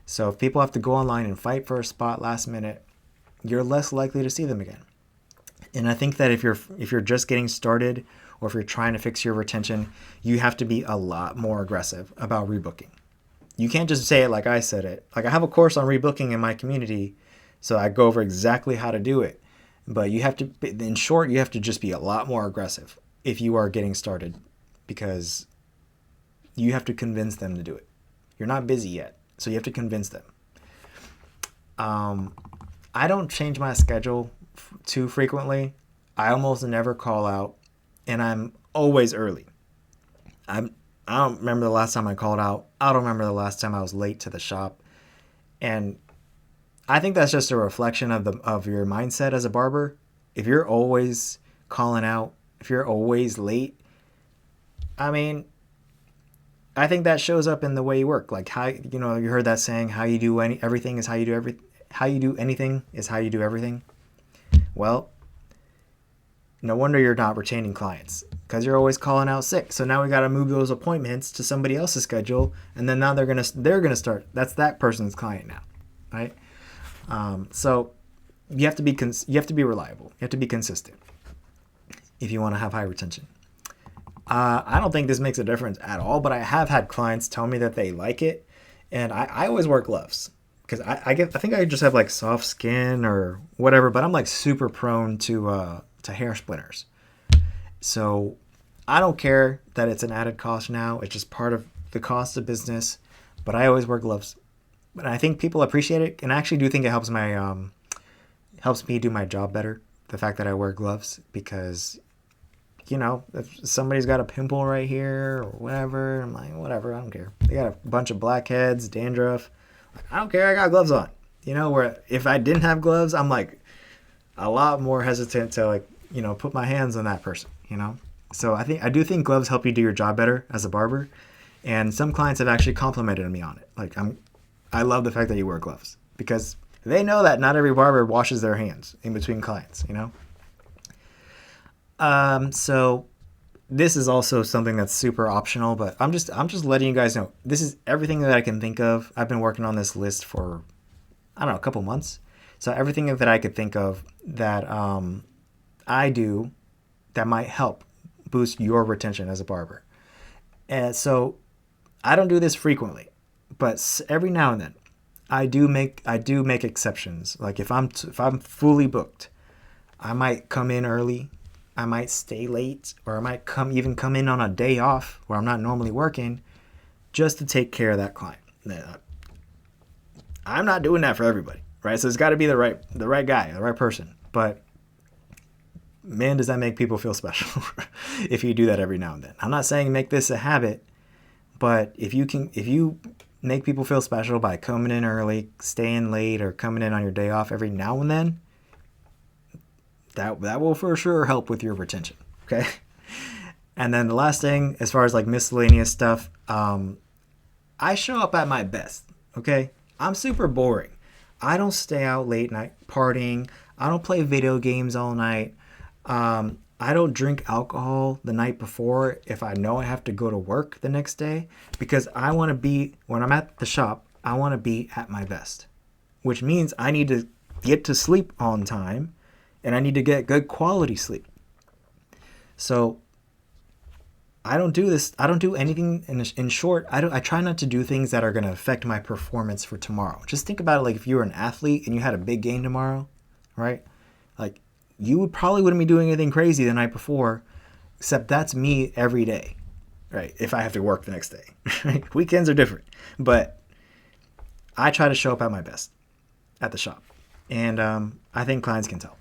So if people have to go online and fight for a spot last minute, you're less likely to see them again. And I think that if you're just getting started, or if you're trying to fix your retention, you have to be a lot more aggressive about rebooking. You can't just say it like I said it. Like, I have a course on rebooking in my community, so I go over exactly how to do it. But you have to, in short, you have to just be a lot more aggressive if you are getting started, because you have to convince them to do it. You're not busy yet, so you have to convince them. I don't change my schedule too frequently. I almost never call out, and I'm always early. I don't remember the last time I called out. I don't remember the last time I was late to the shop. And I think that's just a reflection of your mindset as a barber. If you're always calling out, if you're always late, I mean, I think that shows up in the way you work. Like, how, you heard that saying, how you do everything is how you do how you do anything is how you do everything. Well, no wonder you're not retaining clients, because you're always calling out sick. So now we got to move those appointments to somebody else's schedule, and then now they're gonna start. That's that person's client now, right? So you have to be reliable. You have to be consistent if you want to have high retention. I don't think this makes a difference at all, but I have had clients tell me that they like it, and I always wear gloves, because I think I just have like soft skin or whatever, but I'm like super prone to hair splinters. So I don't care that it's an added cost now. It's just part of the cost of business, but I always wear gloves. But I think people appreciate it, and I actually do think it helps me do my job better, the fact that I wear gloves, because if somebody's got a pimple right here or whatever, I'm like, whatever, I don't care. They got a bunch of blackheads, dandruff. I don't care, I got gloves on. Where if I didn't have gloves, I'm like a lot more hesitant to put my hands on that person, So I do think gloves help you do your job better as a barber. And some clients have actually complimented me on it. Like, I love the fact that you wear gloves, because they know that not every barber washes their hands in between clients, So this is also something that's super optional, but I'm just letting you guys know, this is everything that I can think of. I've been working on this list for, I don't know, a couple months. So everything that I could think of that I do that might help boost your retention as a barber. And so I don't do this frequently, but every now and then I do make exceptions. Like if I'm fully booked, I might come in early, I might stay late, or I might come in on a day off where I'm not normally working, just to take care of that client. I'm not doing that for everybody, right? So it's got to be the right guy, the right person. But man, does that make people feel special if you do that every now and then. I'm not saying make this a habit, but if you make people feel special by coming in early, staying late, or coming in on your day off every now and then, that will for sure help with your retention. Okay. And then the last thing, as far as like miscellaneous stuff, I show up at my best. Okay. I'm super boring. I don't stay out late night partying. I don't play video games all night. I don't drink alcohol the night before if I know I have to go to work the next day, because I want to be, when I'm at the shop, I want to be at my best, which means I need to get to sleep on time, and I need to get good quality sleep. So I don't do this. I don't do anything in short. I try not to do things that are going to affect my performance for tomorrow. Just think about it like if you were an athlete and you had a big game tomorrow, right? Like, you probably wouldn't be doing anything crazy the night before, except that's me every day, right? If I have to work the next day, right? Weekends are different, but I try to show up at my best at the shop, and I think clients can tell.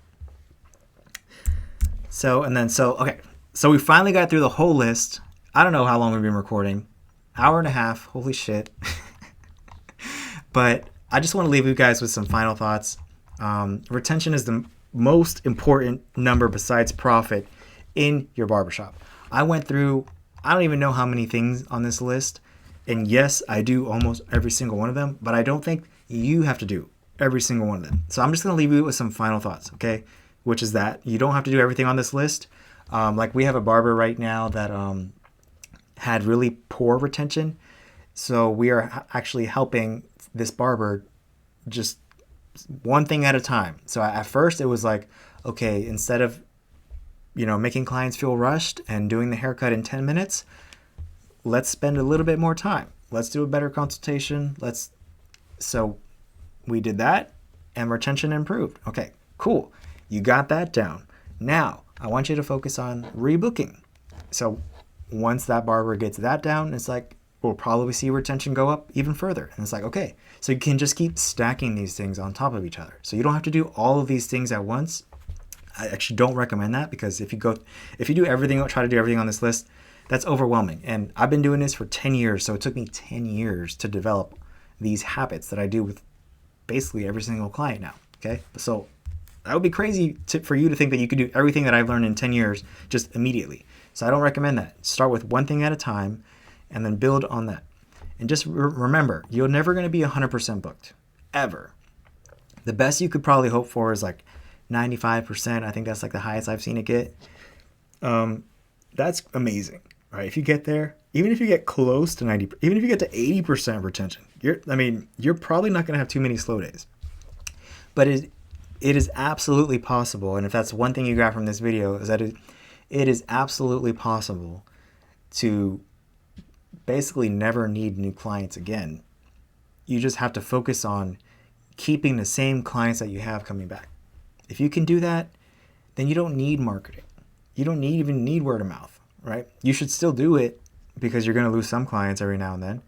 Okay. So we finally got through the whole list. I don't know how long we've been recording. Hour and a half. Holy shit. But I just want to leave you guys with some final thoughts. Retention is the most important number besides profit in your barbershop. I went through, I don't even know how many things on this list. And yes, I do almost every single one of them, but I don't think you have to do every single one of them. So I'm just going to leave you with some final thoughts, okay? Which is that you don't have to do everything on this list. Like we have a barber right now that had really poor retention. So we are actually helping this barber just one thing at a time. So at first it was like, okay, instead of, making clients feel rushed and doing the haircut in 10 minutes, let's spend a little bit more time. Let's do a better consultation. So we did that and retention improved. Okay, cool. You got that down. Now I want you to focus on rebooking. So once that barber gets that down, it's like, we'll probably see retention go up even further. And it's like, okay, so you can just keep stacking these things on top of each other. So you don't have to do all of these things at once. I actually don't recommend that, because if you do everything, try to do everything on this list, that's overwhelming. And I've been doing this for 10 years. So it took me 10 years to develop these habits that I do with basically every single client now. Okay. So that would be crazy for you to think that you could do everything that I've learned in 10 years just immediately. So I don't recommend that. Start with one thing at a time and then build on that. And just remember, you're never going to be 100% booked, ever. The best you could probably hope for is like 95%. I think that's like the highest I've seen it get. That's amazing, right? If you get there, even if you get close to 90, even if you get to 80% retention, you're probably not going to have too many slow days. But it is absolutely possible. And if that's one thing you got from this video, is that it is absolutely possible to basically never need new clients again. You just have to focus on keeping the same clients that you have coming back. If you can do that, then you don't need marketing. You don't even need word of mouth, right? You should still do it, because you're going to lose some clients every now and then,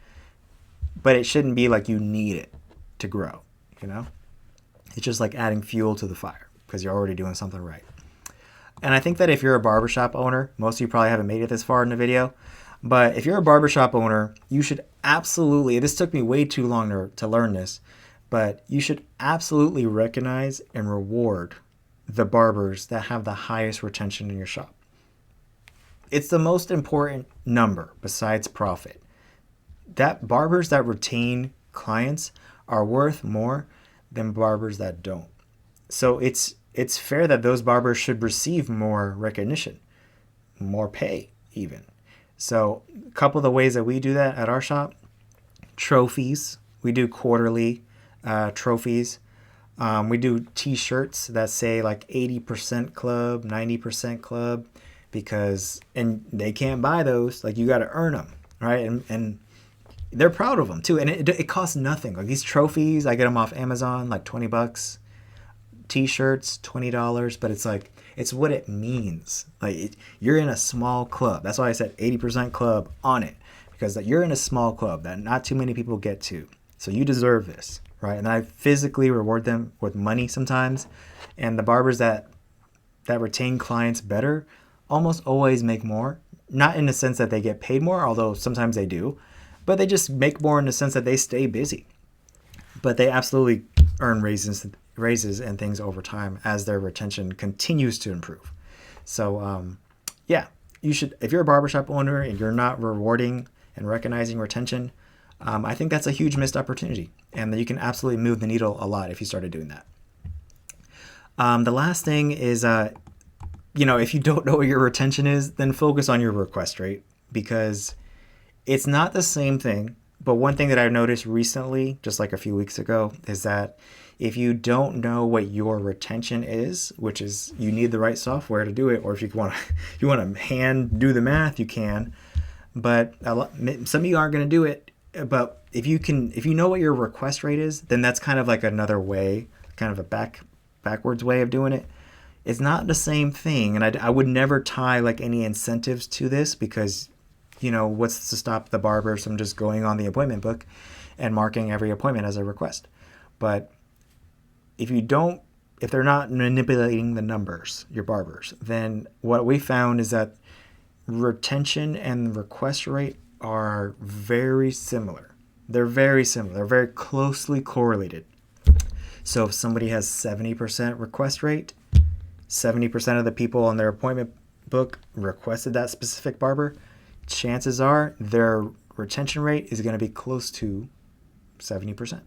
but it shouldn't be like you need it to grow, It's just like adding fuel to the fire, because you're already doing something right. And I think that if you're a barbershop owner, most of you probably haven't made it this far in the video, but if you're a barbershop owner, you should absolutely, this took me way too long to learn this, but you should absolutely recognize and reward the barbers that have the highest retention in your shop. It's the most important number besides profit. That barbers that retain clients are worth more than barbers that don't. So it's fair that those barbers should receive more recognition, more pay even. So a couple of the ways that we do that at our shop: trophies. We do quarterly trophies. We do t-shirts that say like 80% club, 90% club, and they can't buy those. Like, you got to earn them, right? And they're proud of them too. And it costs nothing. Like, these trophies, I get them off Amazon, like $20. T-shirts, $20, but it's like, it's what it means. Like, you're in a small club. That's why I said 80% club on it, because you're in a small club that not too many people get to. So you deserve this, right? And I physically reward them with money sometimes. And the barbers that retain clients better almost always make more. Not in the sense that they get paid more, although sometimes they do, but they just make more in the sense that they stay busy. But they absolutely earn raises and things over time as their retention continues to improve. So you should, if you're a barbershop owner and you're not rewarding and recognizing retention, I think that's a huge missed opportunity, and that you can absolutely move the needle a lot if you started doing that. The last thing is, if you don't know what your retention is, then focus on your request rate, because it's not the same thing. But one thing that I've noticed recently, just like a few weeks ago, is that if you don't know what your retention is, which is, you need the right software to do it, or if you want to hand do the math, you can. But some of you aren't going to do it. But if you know what your request rate is, then that's kind of like another way, kind of a backwards way of doing it. It's not the same thing, and I would never tie like any incentives to this, because what's to stop the barbers from just going on the appointment book and marking every appointment as a request? But if they're not manipulating the numbers, your barbers, then what we found is that retention and request rate are very similar. They're very similar. They're very closely correlated. So if somebody has 70% request rate, 70% of the people on their appointment book requested that specific barber, chances are their retention rate is going to be close to 70%.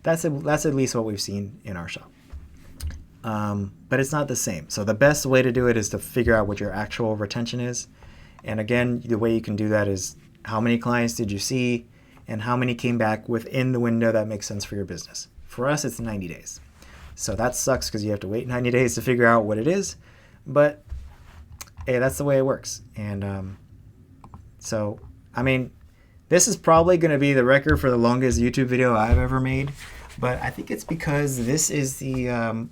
That's at least what we've seen in our shop. But it's not the same. So the best way to do it is to figure out what your actual retention is, And again, the way you can do that is how many clients did you see and how many came back within the window that makes sense for your business. For us, it's 90 days. So that sucks because you have to wait 90 days to figure out what it is. But hey, that's the way it works. And so, I mean, this is probably going to be the record for the longest YouTube video I've ever made. But I think it's because this is the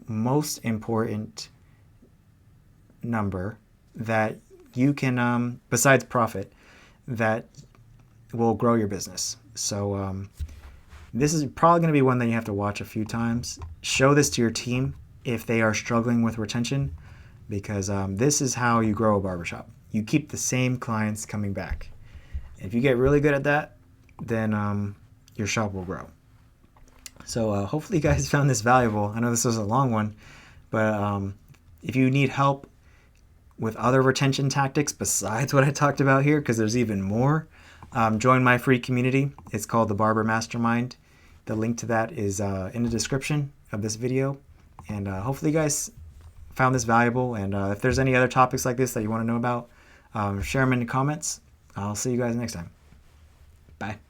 most important number that you can, besides profit, that will grow your business. So this is probably going to be one that you have to watch a few times. Show this to your team if they are struggling with retention, because this is how you grow a barbershop. You keep the same clients coming back. If you get really good at that, then your shop will grow. So hopefully you guys found this valuable. I know this was a long one, but if you need help with other retention tactics besides what I talked about here, because there's even more, join my free community. It's called the Barber Mastermind. The link to that is in the description of this video. And hopefully you guys found this valuable. And if there's any other topics like this that you want to know about, share them in the comments. I'll see you guys next time. Bye.